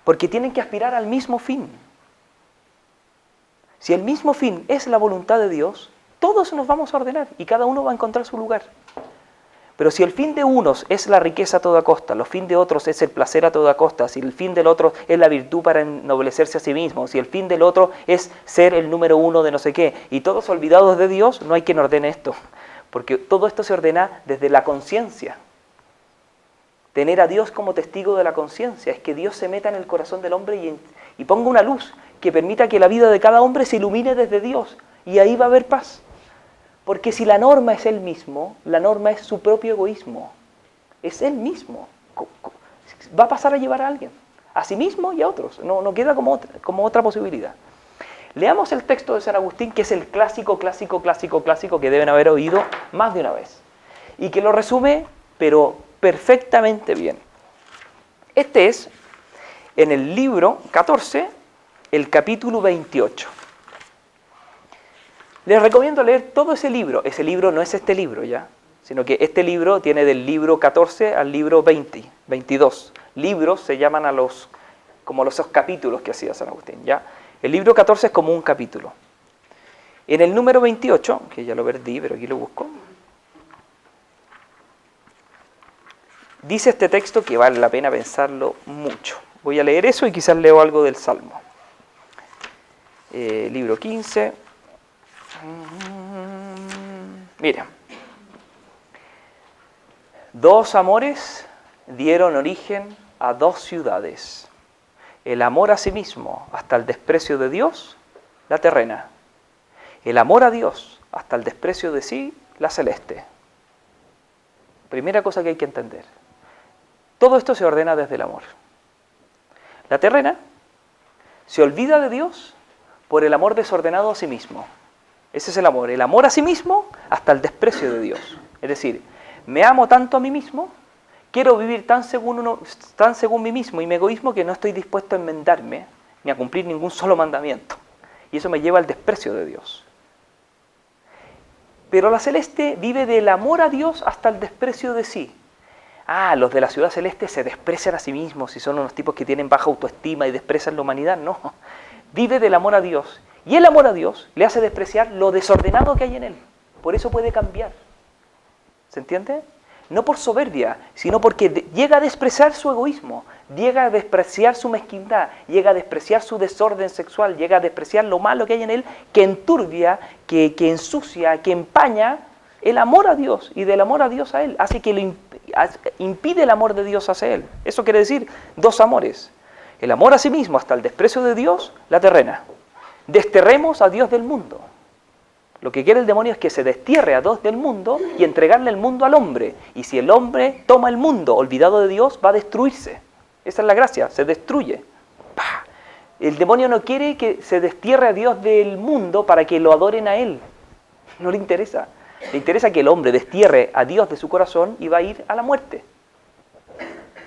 Porque tienen que aspirar al mismo fin. Si el mismo fin es la voluntad de Dios, todos nos vamos a ordenar y cada uno va a encontrar su lugar. Pero si el fin de unos es la riqueza a toda costa, el fin de otros es el placer a toda costa, si el fin del otro es la virtud para ennoblecerse a sí mismo, si el fin del otro es ser el número uno de no sé qué, y todos olvidados de Dios, no hay quien ordene esto. Porque todo esto se ordena desde la conciencia. Tener a Dios como testigo de la conciencia es que Dios se meta en el corazón del hombre y ponga una luz que permita que la vida de cada hombre se ilumine desde Dios, y ahí va a haber paz. Porque si la norma es él mismo, la norma es su propio egoísmo. Es él mismo. Va a pasar a llevar a alguien, a sí mismo y a otros. No queda como otra posibilidad. Leamos el texto de San Agustín, que es el clásico que deben haber oído más de una vez. Y que lo resume, pero perfectamente bien. Este es, en el libro 14, el capítulo 28. Les recomiendo leer todo ese libro. Ese libro no es este libro ya, sino que este libro tiene del libro 14 al libro 22. Libros se llaman como los capítulos que hacía San Agustín, ¿ya? El libro 14 es como un capítulo. En el número 28, que ya lo perdí, pero aquí lo busco, dice este texto que vale la pena pensarlo mucho. Voy a leer eso y quizás leo algo del Salmo. Libro 15. Mira. Dos amores dieron origen a dos ciudades. El amor a sí mismo hasta el desprecio de Dios, la terrena. El amor a Dios hasta el desprecio de sí, la celeste. Primera cosa que hay que entender. Todo esto se ordena desde el amor. La terrena se olvida de Dios por el amor desordenado a sí mismo. Ese es el amor a sí mismo hasta el desprecio de Dios. Es decir, me amo tanto a mí mismo, quiero vivir tan según mí mismo y mi egoísmo que no estoy dispuesto a enmendarme ni a cumplir ningún solo mandamiento. Y eso me lleva al desprecio de Dios. Pero la celeste vive del amor a Dios hasta el desprecio de sí. Los de la ciudad celeste se desprecian a sí mismos y son unos tipos que tienen baja autoestima y desprecian la humanidad. No, vive del amor a Dios. Y el amor a Dios le hace despreciar lo desordenado que hay en él. Por eso puede cambiar. ¿Se entiende? No por soberbia, sino porque llega a despreciar su egoísmo, llega a despreciar su mezquindad, llega a despreciar su desorden sexual, llega a despreciar lo malo que hay en él, que enturbia, que ensucia, que empaña el amor a Dios y del amor a Dios a él. Hace que impide el amor de Dios hacia él. Eso quiere decir dos amores. El amor a sí mismo hasta el desprecio de Dios, la terrena. Desterremos a Dios del mundo. Lo que quiere el demonio es que se destierre a Dios del mundo y entregarle el mundo al hombre. Y si el hombre toma el mundo olvidado de Dios, va a destruirse. Esa es la gracia, se destruye. ¡Pah! El demonio no quiere que se destierre a Dios del mundo para que lo adoren a él. No le interesa. Le interesa que el hombre destierre a Dios de su corazón y va a ir a la muerte.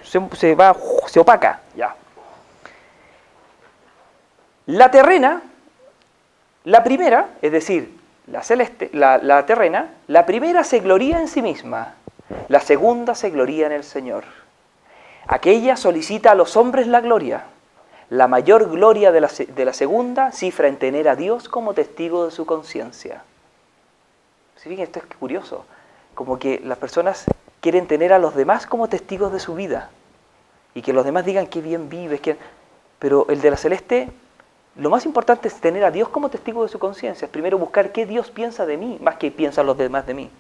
Se opaca. Ya. La terrena, la primera, es decir, la celeste, la terrena, la primera se gloría en sí misma. La segunda se gloría en el Señor. Aquella solicita a los hombres la gloria. La mayor gloria de la segunda cifra en tener a Dios como testigo de su conciencia. ¿Sí ven? Esto es curioso. Como que las personas quieren tener a los demás como testigos de su vida. Y que los demás digan qué bien vives. Pero el de la celeste, lo más importante es tener a Dios como testigo de su conciencia. Es primero buscar qué Dios piensa de mí, más que piensan los demás de mí.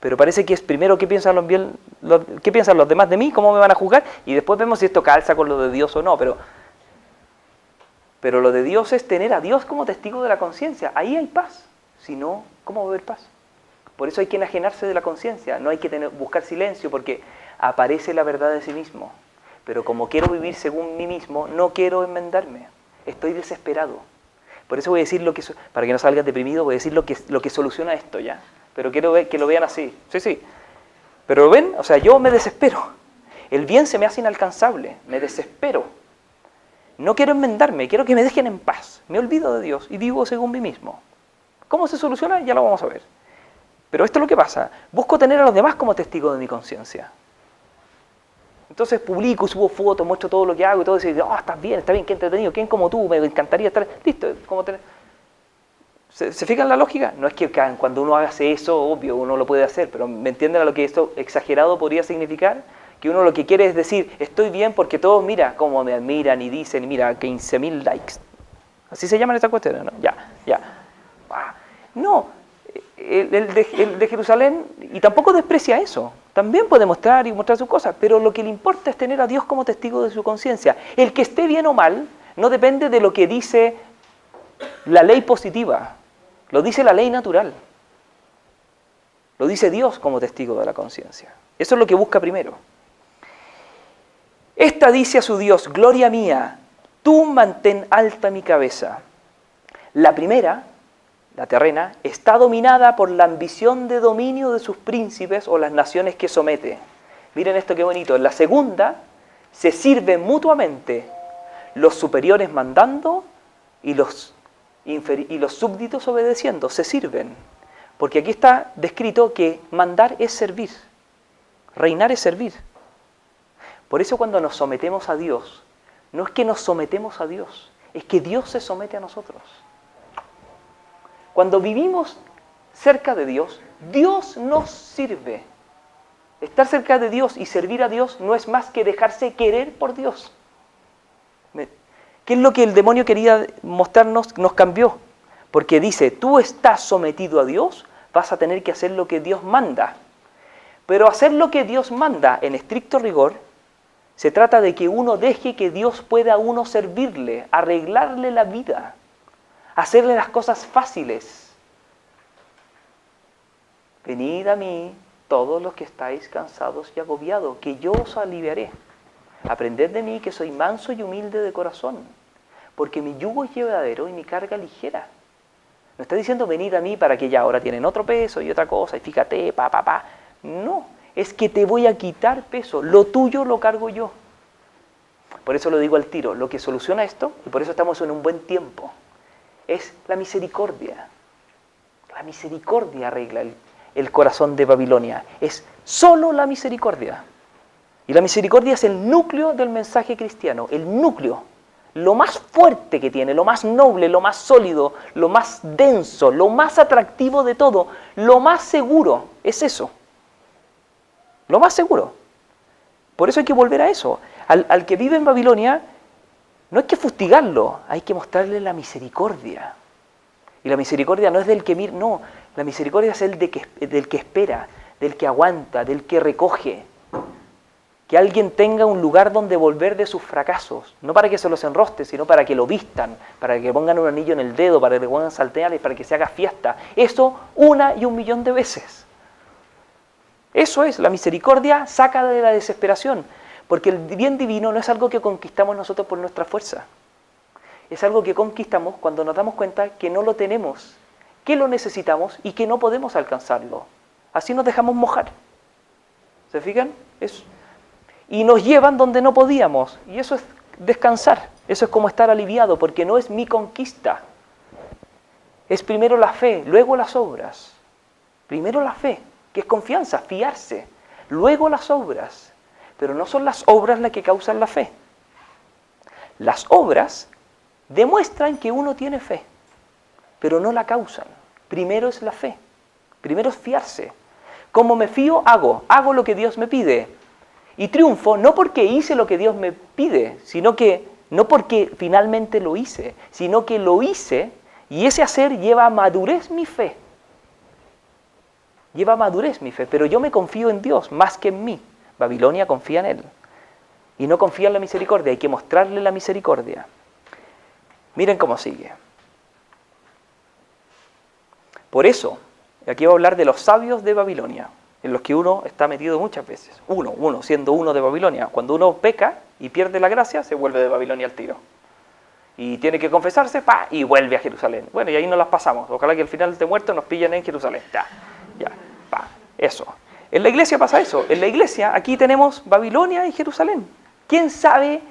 Pero parece que es primero qué piensan los demás de mí, cómo me van a juzgar, y después vemos si esto calza con lo de Dios o no. Pero lo de Dios es tener a Dios como testigo de la conciencia. Ahí hay paz. Si no, ¿cómo va a haber paz? Por eso hay que enajenarse de la conciencia. No hay que buscar silencio porque aparece la verdad de sí mismo. Pero como quiero vivir según mí mismo, no quiero enmendarme. Estoy desesperado. Por eso voy a decir para que no salgas deprimido, voy a decir lo que soluciona esto ya. Pero quiero que lo vean así. Sí. Pero ven, o sea, yo me desespero. El bien se me hace inalcanzable. Me desespero. No quiero enmendarme, quiero que me dejen en paz. Me olvido de Dios y vivo según mí mismo. ¿Cómo se soluciona? Ya lo vamos a ver. Pero esto es lo que pasa. Busco tener a los demás como testigos de mi conciencia. Entonces publico, subo fotos, muestro todo lo que hago y todo. Y digo, estás bien, qué entretenido. ¿Quién como tú? Me encantaría estar... Listo, como tener... ¿Se fijan la lógica? No es que cuando uno hace eso, obvio, uno lo puede hacer, pero ¿me entienden a lo que esto exagerado podría significar? Que uno lo que quiere es decir, estoy bien porque todos, mira cómo me admiran y dicen, mira, 15.000 likes. Así se llaman estas cuestiones, ¿no? Ya. No, el de Jerusalén, y tampoco desprecia eso, también puede mostrar y mostrar sus cosas, pero lo que le importa es tener a Dios como testigo de su conciencia. El que esté bien o mal no depende de lo que dice la ley positiva. Lo dice la ley natural. Lo dice Dios como testigo de la conciencia. Eso es lo que busca primero. Esta dice a su Dios, gloria mía, tú mantén alta mi cabeza. La primera, la terrena, está dominada por la ambición de dominio de sus príncipes o las naciones que somete. Miren esto qué bonito. En la segunda, se sirven mutuamente los superiores mandando y los súbditos obedeciendo, se sirven. Porque aquí está descrito que mandar es servir, reinar es servir. Por eso cuando nos sometemos a Dios, no es que nos sometemos a Dios, es que Dios se somete a nosotros. Cuando vivimos cerca de Dios, Dios nos sirve. Estar cerca de Dios y servir a Dios no es más que dejarse querer por Dios. ¿Qué es lo que el demonio quería mostrarnos? Nos cambió. Porque dice, tú estás sometido a Dios, vas a tener que hacer lo que Dios manda. Pero hacer lo que Dios manda, en estricto rigor, se trata de que uno deje que Dios pueda a uno servirle, arreglarle la vida, hacerle las cosas fáciles. Venid a mí, todos los que estáis cansados y agobiados, que yo os aliviaré. Aprended de mí que soy manso y humilde de corazón, porque mi yugo es llevadero y mi carga ligera. No está diciendo venid a mí para que ya ahora tienen otro peso y otra cosa, y fíjate, No, es que te voy a quitar peso, lo tuyo lo cargo yo. Por eso lo digo al tiro, lo que soluciona esto, y por eso estamos en un buen tiempo, es la misericordia. La misericordia arregla el corazón de Babilonia, es solo la misericordia. Y la misericordia es el núcleo del mensaje cristiano, el núcleo, lo más fuerte que tiene, lo más noble, lo más sólido, lo más denso, lo más atractivo de todo, lo más seguro, es eso. Lo más seguro. Por eso hay que volver a eso. Al que vive en Babilonia, no hay que fustigarlo, hay que mostrarle la misericordia. Y la misericordia no es del que mira, no, la misericordia es del que espera, del que aguanta, del que recoge. Que alguien tenga un lugar donde volver de sus fracasos, no para que se los enroste, sino para que lo vistan, para que pongan un anillo en el dedo, para que le pongan salteales, para que se haga fiesta. Eso 1 y 1.000.000 de veces. Eso es, la misericordia saca de la desesperación, porque el bien divino no es algo que conquistamos nosotros por nuestra fuerza. Es algo que conquistamos cuando nos damos cuenta que no lo tenemos, que lo necesitamos y que no podemos alcanzarlo. Así nos dejamos mojar. ¿Se fijan? Y nos llevan donde no podíamos. Y eso es descansar. Eso es como estar aliviado, porque no es mi conquista. Es primero la fe, luego las obras. Primero la fe, que es confianza, fiarse. luego las obras. Pero no son las obras las que causan la fe. Las obras demuestran que uno tiene fe, pero no la causan. Primero es la fe, primero es fiarse. Como me fío, hago lo que Dios me pide. Y triunfo no porque hice lo que Dios me pide, sino que no porque finalmente lo hice, sino que lo hice y ese hacer lleva a madurez mi fe. Lleva a madurez mi fe, pero yo me confío en Dios más que en mí. Babilonia confía en Él y no confía en la misericordia, hay que mostrarle la misericordia. Miren cómo sigue. Por eso, aquí voy a hablar de los sabios de Babilonia, en los que uno está metido muchas veces. Uno, siendo uno de Babilonia. Cuando uno peca y pierde la gracia, se vuelve de Babilonia al tiro. Y tiene que confesarse, y vuelve a Jerusalén. Bueno, y ahí nos las pasamos. Ojalá que al final de muerto nos pillen en Jerusalén. Eso. En la iglesia pasa eso. En la iglesia, aquí tenemos Babilonia y Jerusalén. ¿Quién sabe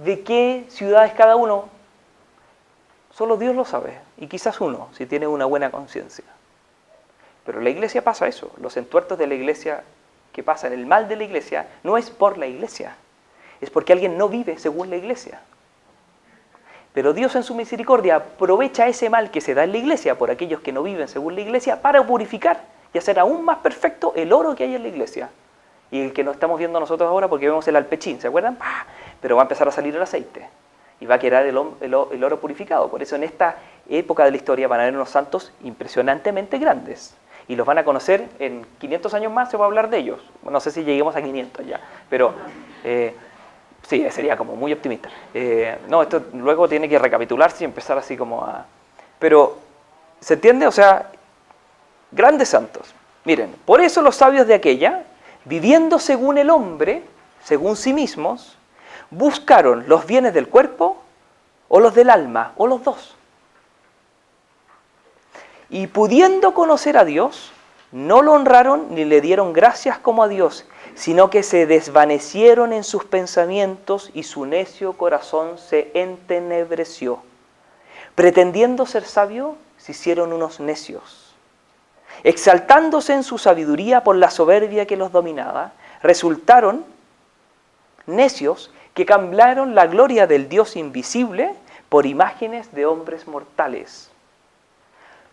de qué ciudad es cada uno? Solo Dios lo sabe. Y quizás uno, si tiene una buena conciencia. Pero en la iglesia pasa eso. Los entuertos de la iglesia que pasan, el mal de la iglesia, no es por la iglesia. Es porque alguien no vive según la iglesia. Pero Dios en su misericordia aprovecha ese mal que se da en la iglesia por aquellos que no viven según la iglesia para purificar y hacer aún más perfecto el oro que hay en la iglesia. Y el que no estamos viendo nosotros ahora porque vemos el alpechín, ¿se acuerdan? Pero va a empezar a salir el aceite y va a quedar el oro purificado. Por eso en esta época de la historia van a haber unos santos impresionantemente grandes. Y los van a conocer en 500 años más, se va a hablar de ellos. No sé si lleguemos a 500 ya, pero sí, sería como muy optimista. No, esto luego tiene que recapitularse y empezar así como a... Pero, ¿se entiende? O sea, grandes santos. Miren, por eso los sabios de aquella, viviendo según el hombre, según sí mismos, buscaron los bienes del cuerpo o los del alma, o los dos. Y pudiendo conocer a Dios, no lo honraron ni le dieron gracias como a Dios, sino que se desvanecieron en sus pensamientos y su necio corazón se entenebreció. Pretendiendo ser sabios, se hicieron unos necios. Exaltándose en su sabiduría por la soberbia que los dominaba, resultaron necios que cambiaron la gloria del Dios invisible por imágenes de hombres mortales,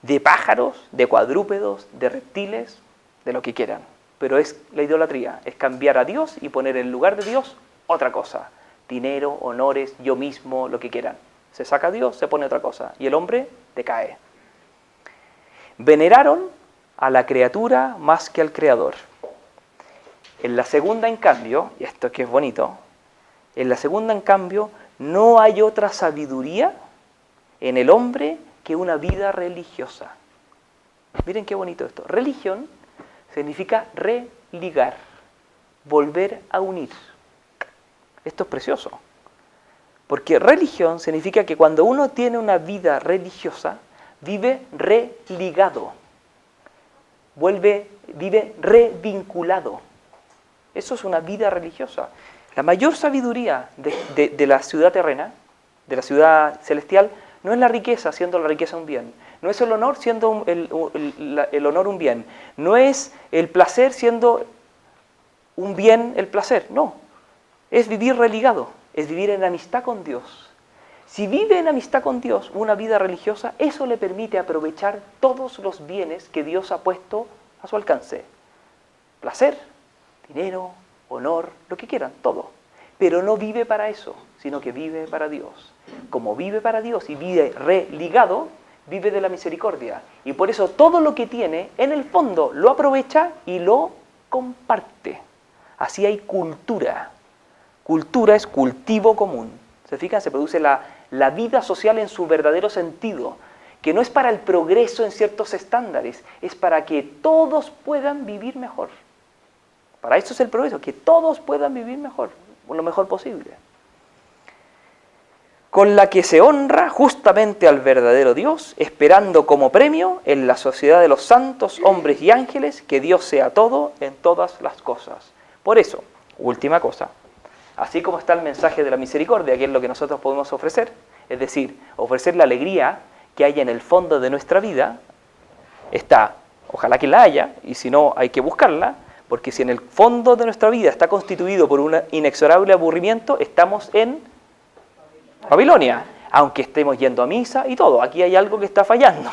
de pájaros, de cuadrúpedos, de reptiles, de lo que quieran. Pero es la idolatría, es cambiar a Dios y poner en lugar de Dios otra cosa. Dinero, honores, yo mismo, lo que quieran. Se saca a Dios, se pone otra cosa. Y el hombre decae. Veneraron a la criatura más que al Creador. En la segunda, en cambio, y esto que es bonito, en la segunda, en cambio, no hay otra sabiduría en el hombre que una vida religiosa. Miren qué bonito esto. Religión significa religar, volver a unir. Esto es precioso. Porque religión significa que cuando uno tiene una vida religiosa, vive religado. Vive revinculado. Eso es una vida religiosa. La mayor sabiduría de la ciudad terrena, de la ciudad celestial, no es la riqueza, siendo la riqueza un bien. No es el honor, siendo el honor un bien. No es el placer, siendo un bien el placer. No. Es vivir religado. Es vivir en amistad con Dios. Si vive en amistad con Dios, una vida religiosa, eso le permite aprovechar todos los bienes que Dios ha puesto a su alcance. Placer, dinero, honor, lo que quieran, todo. Pero no vive para eso, sino que vive para Dios. Como vive para Dios y vive religado, vive de la misericordia. Y por eso todo lo que tiene, en el fondo, lo aprovecha y lo comparte. Así hay cultura. Cultura es cultivo común. ¿Se fijan? Se produce la vida social en su verdadero sentido, que no es para el progreso en ciertos estándares, es para que todos puedan vivir mejor. Para eso es el progreso, que todos puedan vivir mejor, lo mejor posible. Con la que se honra justamente al verdadero Dios, esperando como premio en la sociedad de los santos, hombres y ángeles, que Dios sea todo en todas las cosas. Por eso, última cosa, así como está el mensaje de la misericordia, que es lo que nosotros podemos ofrecer, es decir, ofrecer la alegría que hay en el fondo de nuestra vida, está, ojalá que la haya, y si no hay que buscarla. Porque si en el fondo de nuestra vida está constituido por un inexorable aburrimiento, estamos en Babilonia, aunque estemos yendo a misa y todo. Aquí hay algo que está fallando.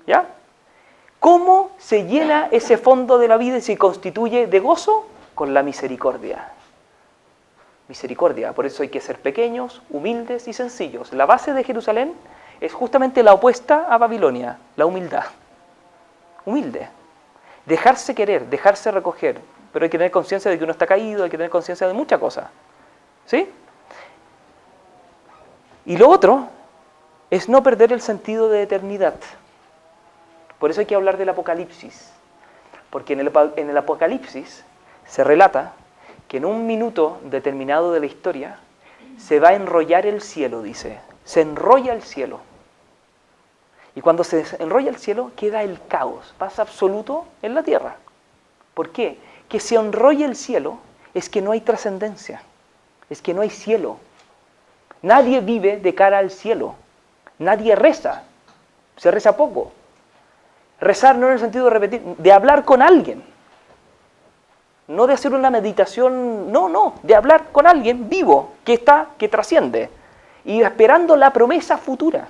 ¿Ya? ¿Cómo se llena ese fondo de la vida y se constituye de gozo? Con la misericordia. Misericordia, por eso hay que ser pequeños, humildes y sencillos. La base de Jerusalén es justamente la opuesta a Babilonia, la humildad. Humilde. Dejarse querer, dejarse recoger. Pero hay que tener conciencia de que uno está caído, hay que tener conciencia de muchas cosas. ¿Sí? Y lo otro es no perder el sentido de eternidad. Por eso hay que hablar del Apocalipsis. Porque en el Apocalipsis se relata que en un minuto determinado de la historia se va a enrollar el cielo, dice. Se enrolla el cielo. Y cuando se enrolla el cielo queda el caos, paz absoluto en la tierra. ¿Por qué? Que se enrolla el cielo es que no hay trascendencia, es que no hay cielo. Nadie vive de cara al cielo, nadie reza, se reza poco. Rezar no en el sentido de repetir, de hablar con alguien. No de hacer una meditación, no, de hablar con alguien vivo, que trasciende. Y esperando la promesa futura,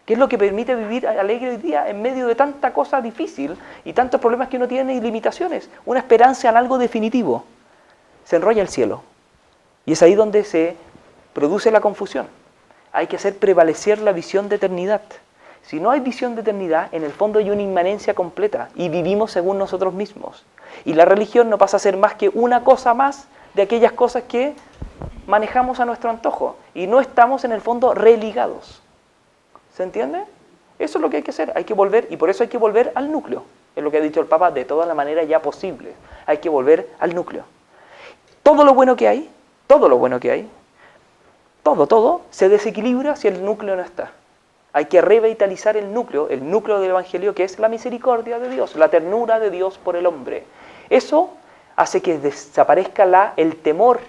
que es lo que permite vivir alegre hoy día en medio de tanta cosa difícil y tantos problemas que uno tiene y limitaciones. Una esperanza en algo definitivo. Se enrolla el cielo. Y es ahí donde se produce la confusión. Hay que hacer prevalecer la visión de eternidad. Si no hay visión de eternidad, en el fondo hay una inmanencia completa y vivimos según nosotros mismos. Y la religión no pasa a ser más que una cosa más de aquellas cosas que manejamos a nuestro antojo. Y no estamos en el fondo religados. ¿Se entiende? Eso es lo que hay que hacer. Hay que volver, y por eso hay que volver al núcleo. Es lo que ha dicho el Papa de toda la manera ya posible. Hay que volver al núcleo. Todo lo bueno que hay, todo, se desequilibra si el núcleo no está. Hay que revitalizar el núcleo del Evangelio, que es la misericordia de Dios, la ternura de Dios por el hombre. Eso hace que desaparezca el temor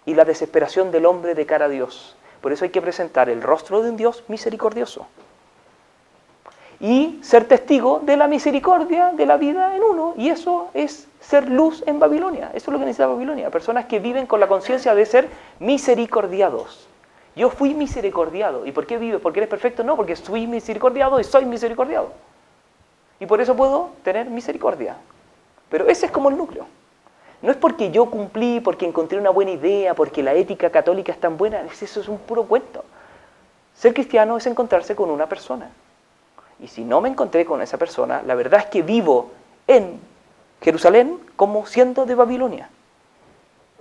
y la desesperación del hombre de cara a Dios. Por eso hay que presentar el rostro de un Dios misericordioso. Y ser testigo de la misericordia de la vida en uno. Y eso es ser luz en Babilonia. Eso es lo que necesita Babilonia. Personas que viven con la conciencia de ser misericordiados. Yo fui misericordiado. ¿Y por qué vives? ¿Porque eres perfecto? No, porque fui misericordiado y soy misericordiado. Y por eso puedo tener misericordia. Pero ese es como el núcleo. No es porque yo cumplí, porque encontré una buena idea, porque la ética católica es tan buena. Eso es un puro cuento. Ser cristiano es encontrarse con una persona. Y si no me encontré con esa persona, la verdad es que vivo en Jerusalén como siendo de Babilonia.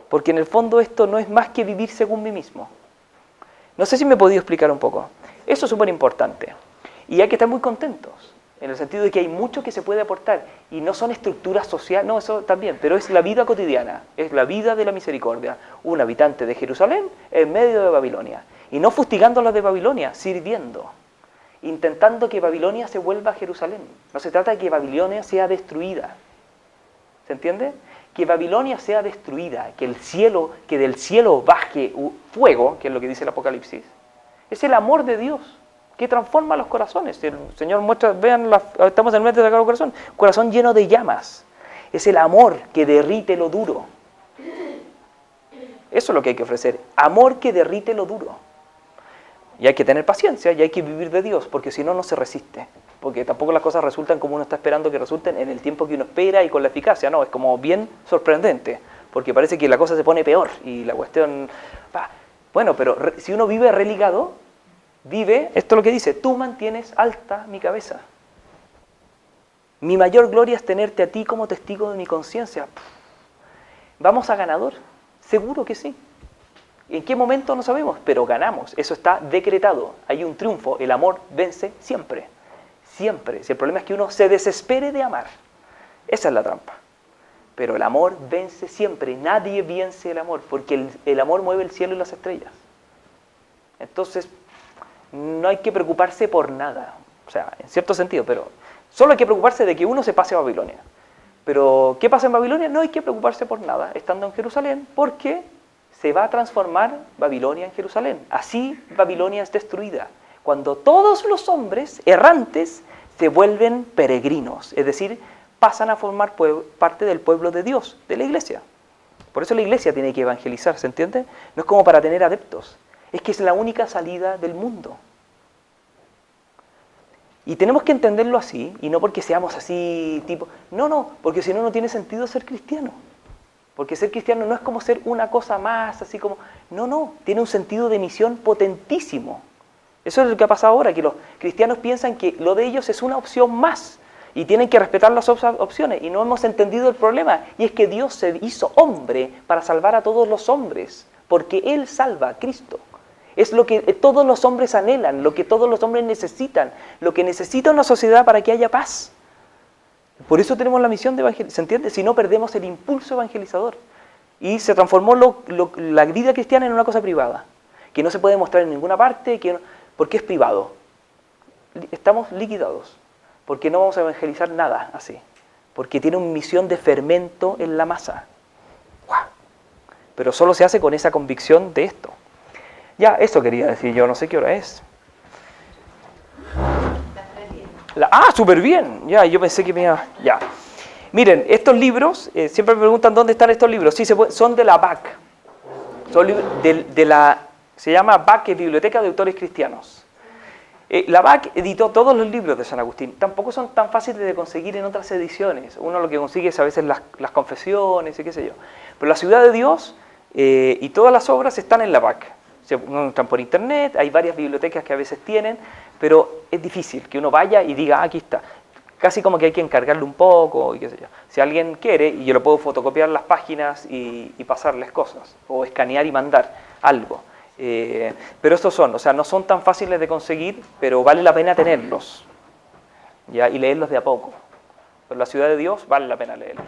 Porque en el fondo esto no es más que vivir según mí mismo. No sé si me he podido explicar un poco. Eso es súper importante. Y hay que estar muy contentos, en el sentido de que hay mucho que se puede aportar. Y no son estructuras sociales, no, eso también, pero es la vida cotidiana, es la vida de la misericordia. Un habitante de Jerusalén en medio de Babilonia. Y no fustigando a los de Babilonia, sirviendo. Intentando que Babilonia se vuelva a Jerusalén. No se trata de que Babilonia sea destruida. ¿Se entiende? Que Babilonia sea destruida, que del cielo baje fuego, que es lo que dice el Apocalipsis. Es el amor de Dios que transforma los corazones. El Señor muestra, vean, estamos en el mes de sacar el corazón lleno de llamas. Es el amor que derrite lo duro. Eso es lo que hay que ofrecer, amor que derrite lo duro. Y hay que tener paciencia y hay que vivir de Dios, porque si no, no se resiste. Porque tampoco las cosas resultan como uno está esperando que resulten en el tiempo que uno espera y con la eficacia. No, es como bien sorprendente, porque parece que la cosa se pone peor y la cuestión... Bueno, pero si uno vive religado, esto es lo que dice, tú mantienes alta mi cabeza. Mi mayor gloria es tenerte a ti como testigo de mi conciencia. ¿Vamos a ganador? Seguro que sí. ¿En qué momento? No sabemos, pero ganamos. Eso está decretado. Hay un triunfo. El amor vence siempre. Siempre. Si el problema es que uno se desespere de amar. Esa es la trampa. Pero el amor vence siempre. Nadie vence el amor, porque el amor mueve el cielo y las estrellas. Entonces, no hay que preocuparse por nada. O sea, en cierto sentido, pero solo hay que preocuparse de que uno se pase a Babilonia. Pero, ¿qué pasa en Babilonia? No hay que preocuparse por nada, estando en Jerusalén, porque se va a transformar Babilonia en Jerusalén. Así Babilonia es destruida. Cuando todos los hombres errantes se vuelven peregrinos, es decir, pasan a formar parte del pueblo de Dios, de la iglesia. Por eso la iglesia tiene que evangelizar, ¿se entiende? No es como para tener adeptos, es que es la única salida del mundo. Y tenemos que entenderlo así, y no porque seamos así, tipo... No, porque si no, no tiene sentido ser cristiano. Porque ser cristiano no es como ser una cosa más, así como... No, tiene un sentido de misión potentísimo. Eso es lo que ha pasado ahora, que los cristianos piensan que lo de ellos es una opción más, y tienen que respetar las opciones, y no hemos entendido el problema, y es que Dios se hizo hombre para salvar a todos los hombres, porque Él salva a Cristo. Es lo que todos los hombres anhelan, lo que todos los hombres necesitan, lo que necesita una sociedad para que haya paz. Por eso tenemos la misión de evangelizar, ¿se entiende? Si no, perdemos el impulso evangelizador. Y se transformó la vida cristiana en una cosa privada, que no se puede mostrar en ninguna parte, porque es privado. Estamos liquidados, porque no vamos a evangelizar nada así, porque tiene una misión de fermento en la masa. ¡Wow! Pero solo se hace con esa convicción de esto. Ya, eso quería decir yo, no sé qué hora es. Súper bien. Ya, yo pensé que me iba... Ya. Miren, estos libros, siempre me preguntan dónde están estos libros. Sí, son de la BAC. Son se llama BAC, Biblioteca de Autores Cristianos. La BAC editó todos los libros de San Agustín. Tampoco son tan fáciles de conseguir en otras ediciones. Uno lo que consigue es a veces las confesiones y qué sé yo. Pero la Ciudad de Dios y todas las obras están en la BAC. Se encuentran por internet, hay varias bibliotecas que a veces tienen, pero es difícil que uno vaya y diga, aquí está. Casi como que hay que encargarle un poco y qué sé yo. Si alguien quiere, y yo lo puedo fotocopiar las páginas y pasarles cosas, o escanear y mandar algo. Pero estos son, o sea, no son tan fáciles de conseguir, pero vale la pena tenerlos, ¿ya? Y leerlos de a poco. Pero la Ciudad de Dios vale la pena leerlos.